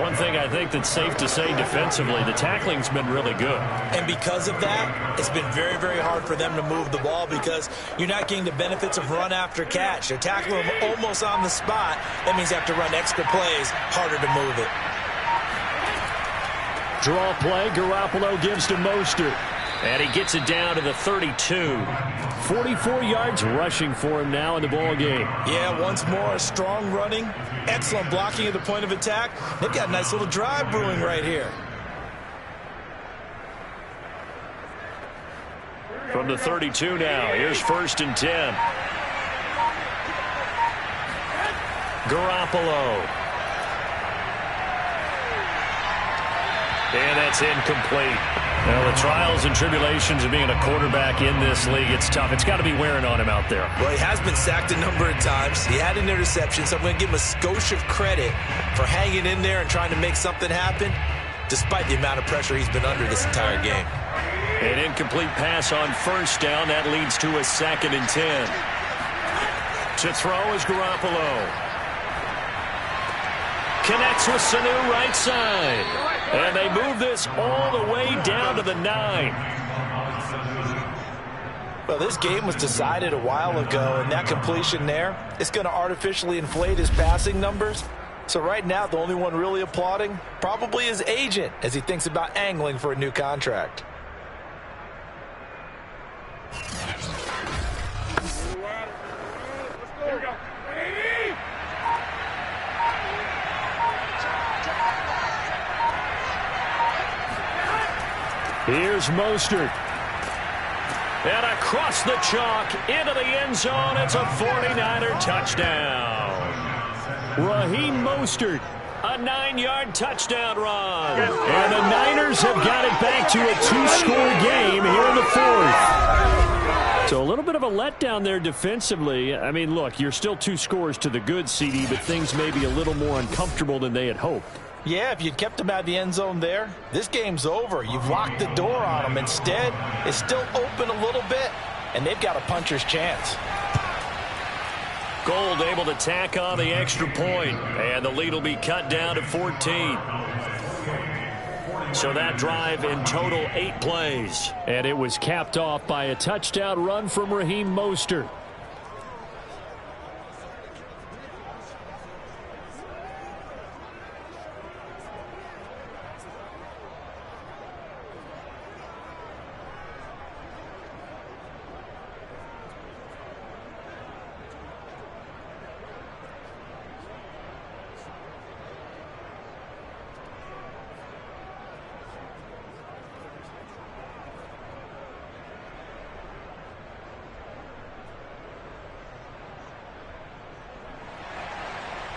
One thing I think that's safe to say defensively, the tackling's been really good. And because of that, it's been very, very hard for them to move the ball because you're not getting the benefits of run after catch. They're tackling them almost on the spot. That means they have to run extra plays, harder to move it. Draw play, Garoppolo gives to Mostert. And he gets it down to the 32. 44 yards rushing for him now in the ball game. Yeah, once more, strong running, excellent blocking at the point of attack. They've got a nice little drive brewing right here. From the 32 now, here's 1st and 10. Garoppolo. And that's incomplete. Well, the trials and tribulations of being a quarterback in this league, it's tough. It's got to be wearing on him out there. Well, he has been sacked a number of times. He had an interception, so I'm going to give him a skosh of credit for hanging in there and trying to make something happen, despite the amount of pressure he's been under this entire game. An incomplete pass on 1st down. That leads to a 2nd and 10. To throw is Garoppolo. Connects with Sanu right side. And they move this all the way down to the 9. Well, this game was decided a while ago, and that completion there is going to artificially inflate his passing numbers. So right now, the only one really applauding probably his agent as he thinks about angling for a new contract. Here's Mostert. And across the chalk into the end zone. It's a 49er touchdown. Raheem Mostert, a 9-yard touchdown run. And the Niners have got it back to a 2-score game here in the 4th. So a little bit of a letdown there defensively. I mean, look, you're still 2 scores to the good, CD, but things may be a little more uncomfortable than they had hoped. Yeah, if you'd kept him out of the end zone there, this game's over. You've locked the door on him. Instead, it's still open a little bit, and they've got a puncher's chance. Gold able to tack on the extra point, and the lead will be cut down to 14. So that drive in total 8 plays, and it was capped off by a touchdown run from Raheem Mostert.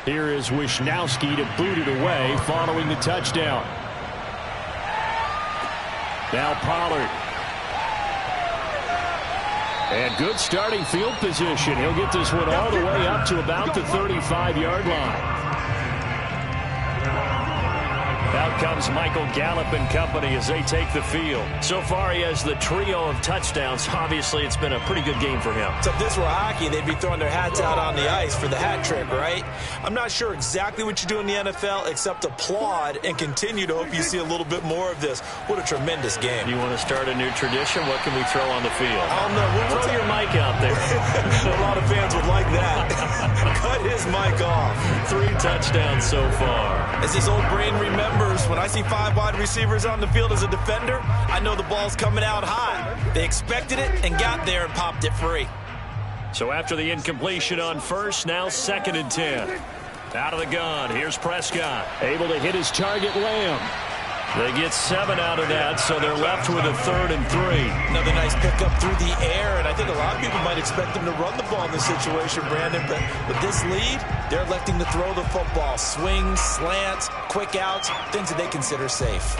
Here is Wisnowski to boot it away following the touchdown. Now Pollard. And good starting field position. He'll get this one all the way up to about the 35-yard line. Out comes Michael Gallup and company as they take the field. So far, he has the trio of touchdowns. Obviously, it's been a pretty good game for him. So if this were hockey, they'd be throwing their hats out on the ice for the hat trick, right? I'm not sure exactly what you do in the NFL except applaud and continue to hope you see a little bit more of this. What a tremendous game. You want to start a new tradition? What can we throw on the field? I don't know. We'll throw your mic out there. A lot of fans would like that. Cut his mic off. 3 touchdowns so far. As this old brain remembers, when I see 5 wide receivers on the field as a defender, I know the ball's coming out high. They expected it and got there and popped it free. So after the incompletion on first, now 2nd and 10. Out of the gun, here's Prescott. Able to hit his target, Lamb. They get 7 out of that, so they're left with a 3rd and 3. Another nice pickup through the air, and I think a lot of people might expect them to run the ball in this situation, Brandon, but with this lead, they're electing to throw the football. Swings, slants, quick outs, things that they consider safe.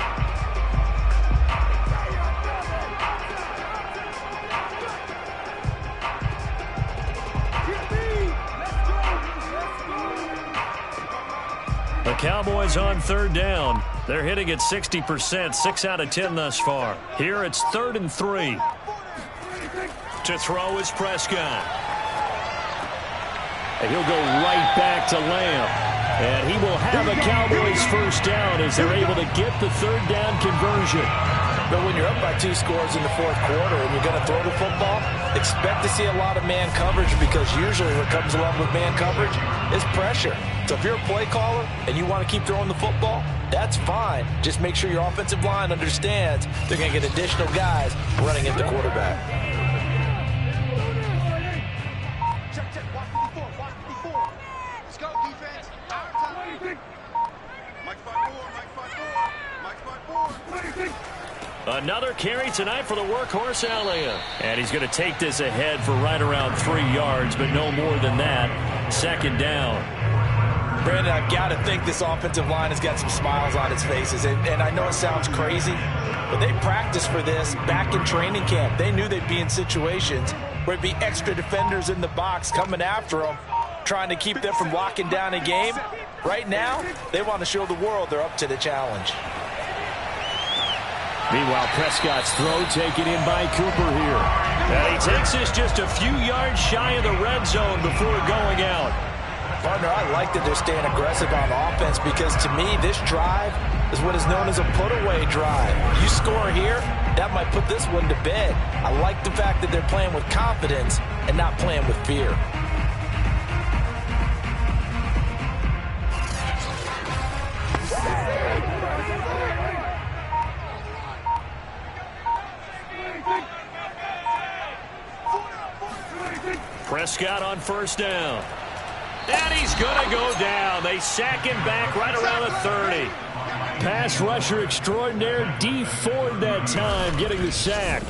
The Cowboys on 3rd down. They're hitting at 60%, 6 out of 10 thus far. Here it's 3rd and 3. To throw is Prescott. And he'll go right back to Lamb. And he will have a Cowboys first down as they're able to get the 3rd down conversion. But when you're up by 2 scores in the 4th quarter and you're going to throw the football, expect to see a lot of man coverage because usually what comes along with man coverage is pressure. So if you're a play caller and you want to keep throwing the football, that's fine. Just make sure your offensive line understands they're going to get additional guys running at the quarterback. Let's go, defense. Our time. Mike 5-4, Mike 5-4. Another carry tonight for the workhorse Elliott. And he's going to take this ahead for right around 3 yards, but no more than that. 2nd down. Brandon, I've got to think this offensive line has got some smiles on its faces. And I know it sounds crazy, but they practiced for this back in training camp. They knew they'd be in situations where it'd be extra defenders in the box coming after them, trying to keep them from locking down a game. Right now, they want to show the world they're up to the challenge. Meanwhile, Prescott's throw taken in by Cooper here. And he takes this just a few yards shy of the red zone before going out. Partner, I like that they're staying aggressive on offense because to me, this drive is what is known as a put-away drive. You score here, that might put this one to bed. I like the fact that they're playing with confidence and not playing with fear. Prescott on first down. And he's going to go down. They sack him back right around the 30. Pass rusher extraordinaire, D. Ford that time getting the sack.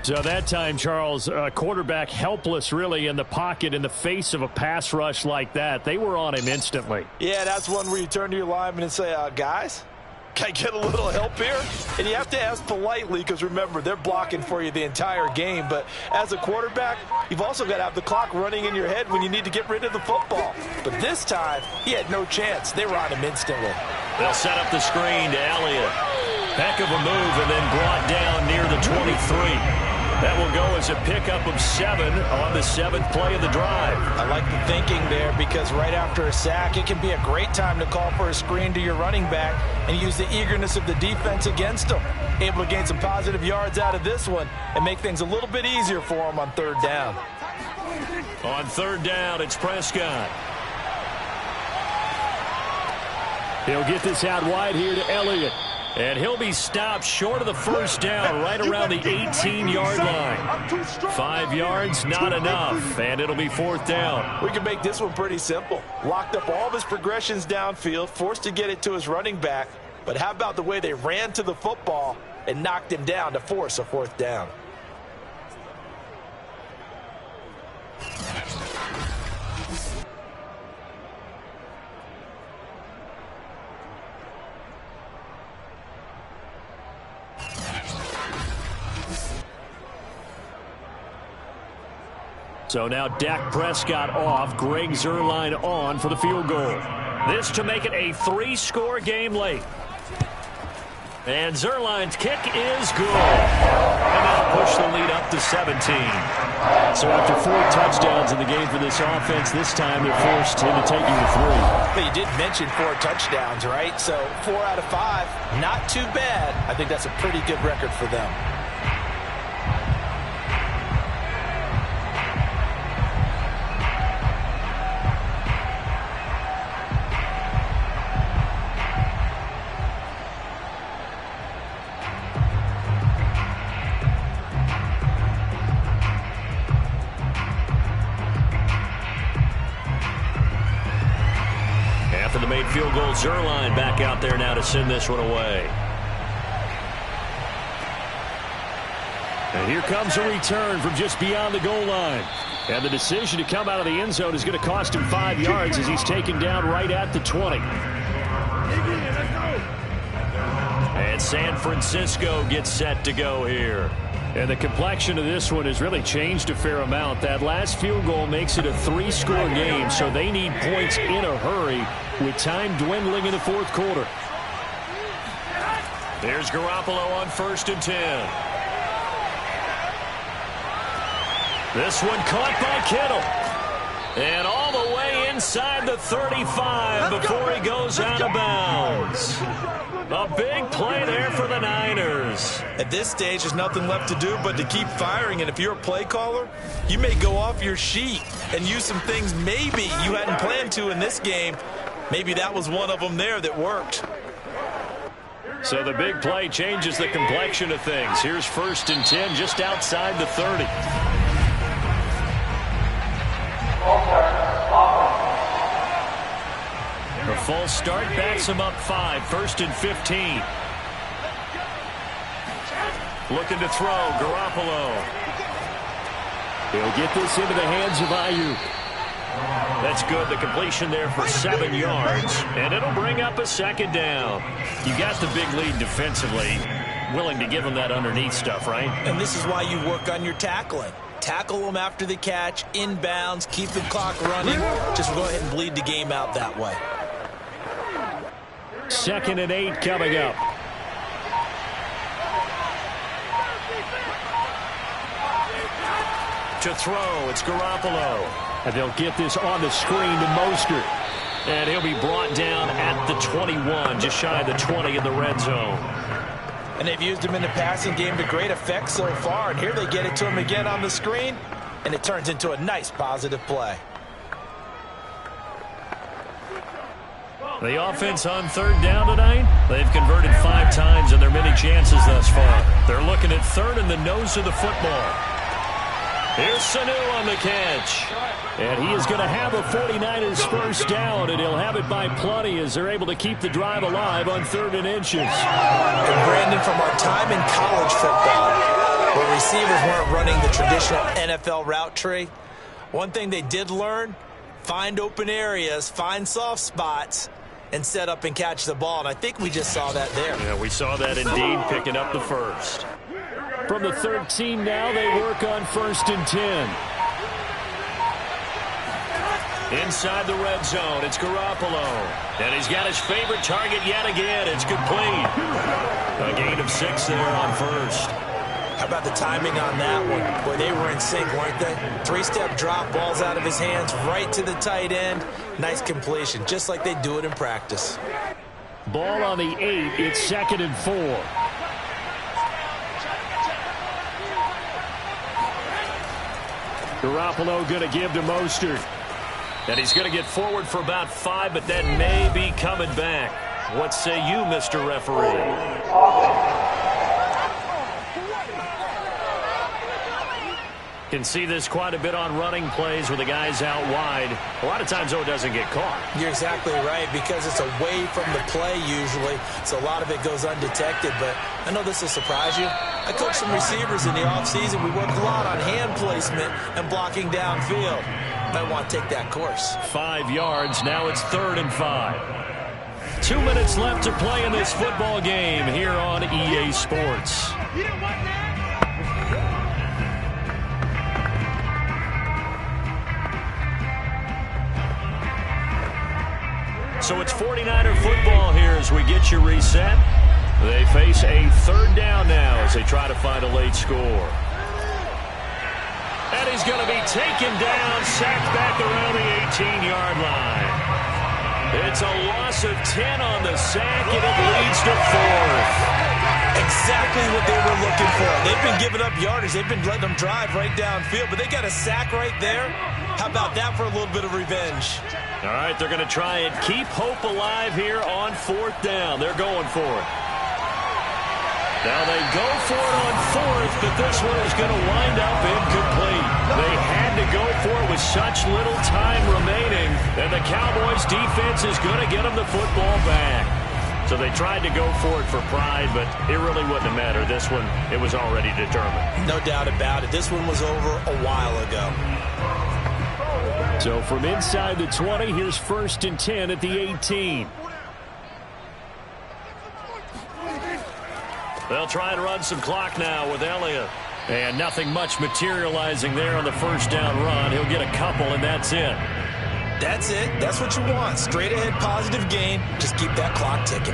So that time, Charles, quarterback helpless really in the pocket in the face of a pass rush like that. They were on him instantly. Yeah, that's one where you turn to your lineman and say, guys, can I get a little help here? And you have to ask politely because, remember, they're blocking for you the entire game. But as a quarterback, you've also got to have the clock running in your head when you need to get rid of the football. But this time, he had no chance. They were on him instantly. They'll set up the screen to Elliott. Heck of a move and then brought down near the 23. That will go as a pickup of 7 on the 7th play of the drive. I like the thinking there because right after a sack, it can be a great time to call for a screen to your running back and use the eagerness of the defense against them. Able to gain some positive yards out of this one and make things a little bit easier for them on third down. On third down, it's Prescott. He'll get this out wide here to Elliott. And he'll be stopped short of the first down right around the 18-yard line. 5 yards, not enough, and it'll be fourth down. We can make this one pretty simple. Locked up all of his progressions downfield, forced to get it to his running back. But how about the way they ran to the football and knocked him down to force a fourth down? So now Dak Prescott off, Greg Zuerlein on for the field goal. This to make it a 3-score game late. And Zuerlein's kick is good. And that'll push the lead up to 17. So after 4 touchdowns in the game for this offense, this time they're forced into taking the 3. But you did mention 4 touchdowns, right? So 4 out of 5, not too bad. I think that's a pretty good record for them. After the made field goal, Zuerlein back out there now to send this one away. And here comes a return from just beyond the goal line. And the decision to come out of the end zone is going to cost him 5 yards as he's taken down right at the 20. And San Francisco gets set to go here. And the complexion of this one has really changed a fair amount. That last field goal makes it a 3-score game, so they need points in a hurry with time dwindling in the fourth quarter. There's Garoppolo on 1st and 10. This one caught by Kittle. And all the way inside the 35 before he goes out of bounds. A big play there for the Niners. At this stage, there's nothing left to do but to keep firing. And if you're a play caller, you may go off your sheet and use some things maybe you hadn't planned to in this game. Maybe that was one of them there that worked. So the big play changes the complexion of things. Here's 1st and 10 just outside the 30. A false start backs him up 5. 1st and 15. Looking to throw, Garoppolo. He'll get this into the hands of Ayuk. That's good. The completion there for 7 yards. And it'll bring up a 2nd down. You got the big lead defensively. Willing to give them that underneath stuff, right? And this is why you work on your tackling. Tackle them after the catch, inbounds, keep the clock running. Just go ahead and bleed the game out that way. 2nd and 8 coming up. To throw, it's Garoppolo. And they'll get this on the screen to Mostert. And he'll be brought down at the 21, just shy of the 20 in the red zone. And they've used him in the passing game to great effect so far. And here they get it to him again on the screen. And it turns into a nice positive play. The offense on third down tonight, they've converted 5 times in their many chances thus far. They're looking at third in the nose of the football. Here's Sanu on the catch. And he is going to have a 49ers first down, and he'll have it by plenty as they're able to keep the drive alive on 3rd and inches. And Brandon, from our time in college football, where receivers weren't running the traditional NFL route tree, one thing they did learn, find open areas, find soft spots, and set up and catch the ball. And I think we just saw that there. Yeah, we saw that indeed, picking up the first. From the 13 now, they work on 1st and 10. Inside the red zone, it's Garoppolo. And he's got his favorite target yet again. It's complete. A gain of 6 there on first. How about the timing on that one? Boy, they were in sync, weren't they? 3-step drop, balls out of his hands, right to the tight end. Nice completion, just like they do it in practice. Ball on the 8, it's 2nd and 4. Garoppolo going to give to Mostert. And he's going to get forward for about 5, but that may be coming back. What say you, Mr. Referee? Can see this quite a bit on running plays where the guy's out wide. A lot of times, though, it doesn't get caught. You're exactly right, because it's away from the play usually, so a lot of it goes undetected. But I know this will surprise you. I coach some receivers in the offseason. We work a lot on hand placement and blocking downfield. Might want to take that course. 5 yards. Now it's 3rd and 5. 2 minutes left to play in this football game here on EA Sports. So it's 49er football here as we get you reset. They face a 3rd down now as they try to find a late score. And he's going to be taken down, sacked back around the 18-yard line. It's a loss of 10 on the sack, and it leads to 4th. Exactly what they were looking for. They've been giving up yardage. They've been letting them drive right downfield, but they got a sack right there. How about that for a little bit of revenge? All right, they're going to try and keep hope alive here on 4th down. They're going for it. Now they go for it on 4th, but this one is going to wind up incomplete. They had to go for it with such little time remaining, and the Cowboys defense is going to get them the football back. So they tried to go for it for pride, but it really wouldn't have mattered. This one, it was already determined. No doubt about it. This one was over a while ago. So from inside the 20, here's 1st and 10 at the 18. They'll try and run some clock now with Elliott. And nothing much materializing there on the 1st down run. He'll get a couple, and that's it. That's it. That's what you want. Straight ahead positive gain. Just keep that clock ticking.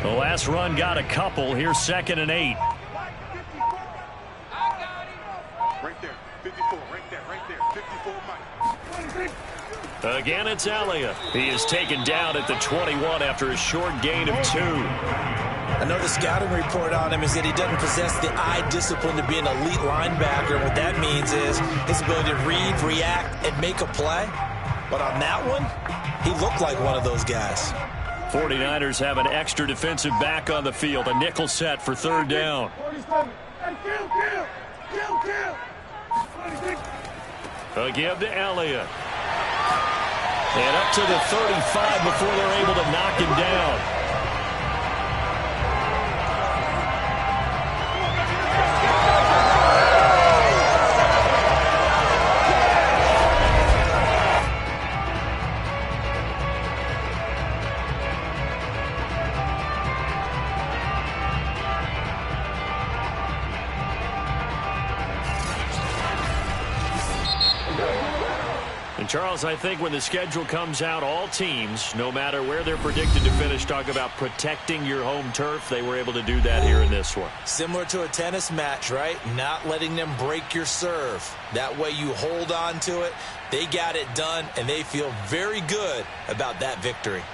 The last run got a couple. Here's 2nd and 8. Right there, 54, right there, 54, Mike. Again, it's Elliott. He is taken down at the 21 after a short gain of 2. I know the scouting report on him is that he doesn't possess the eye discipline to be an elite linebacker. What that means is his ability to read, react, and make a play. But on that one, he looked like one of those guys. 49ers have an extra defensive back on the field. A nickel set for 3rd down. A give to Elliott. And up to the 35 before they're able to knock him down. Charles, I think when the schedule comes out, all teams, no matter where they're predicted to finish, talk about protecting your home turf. They were able to do that here in this one. Similar to a tennis match, right? Not letting them break your serve. That way you hold on to it. They got it done, and they feel very good about that victory.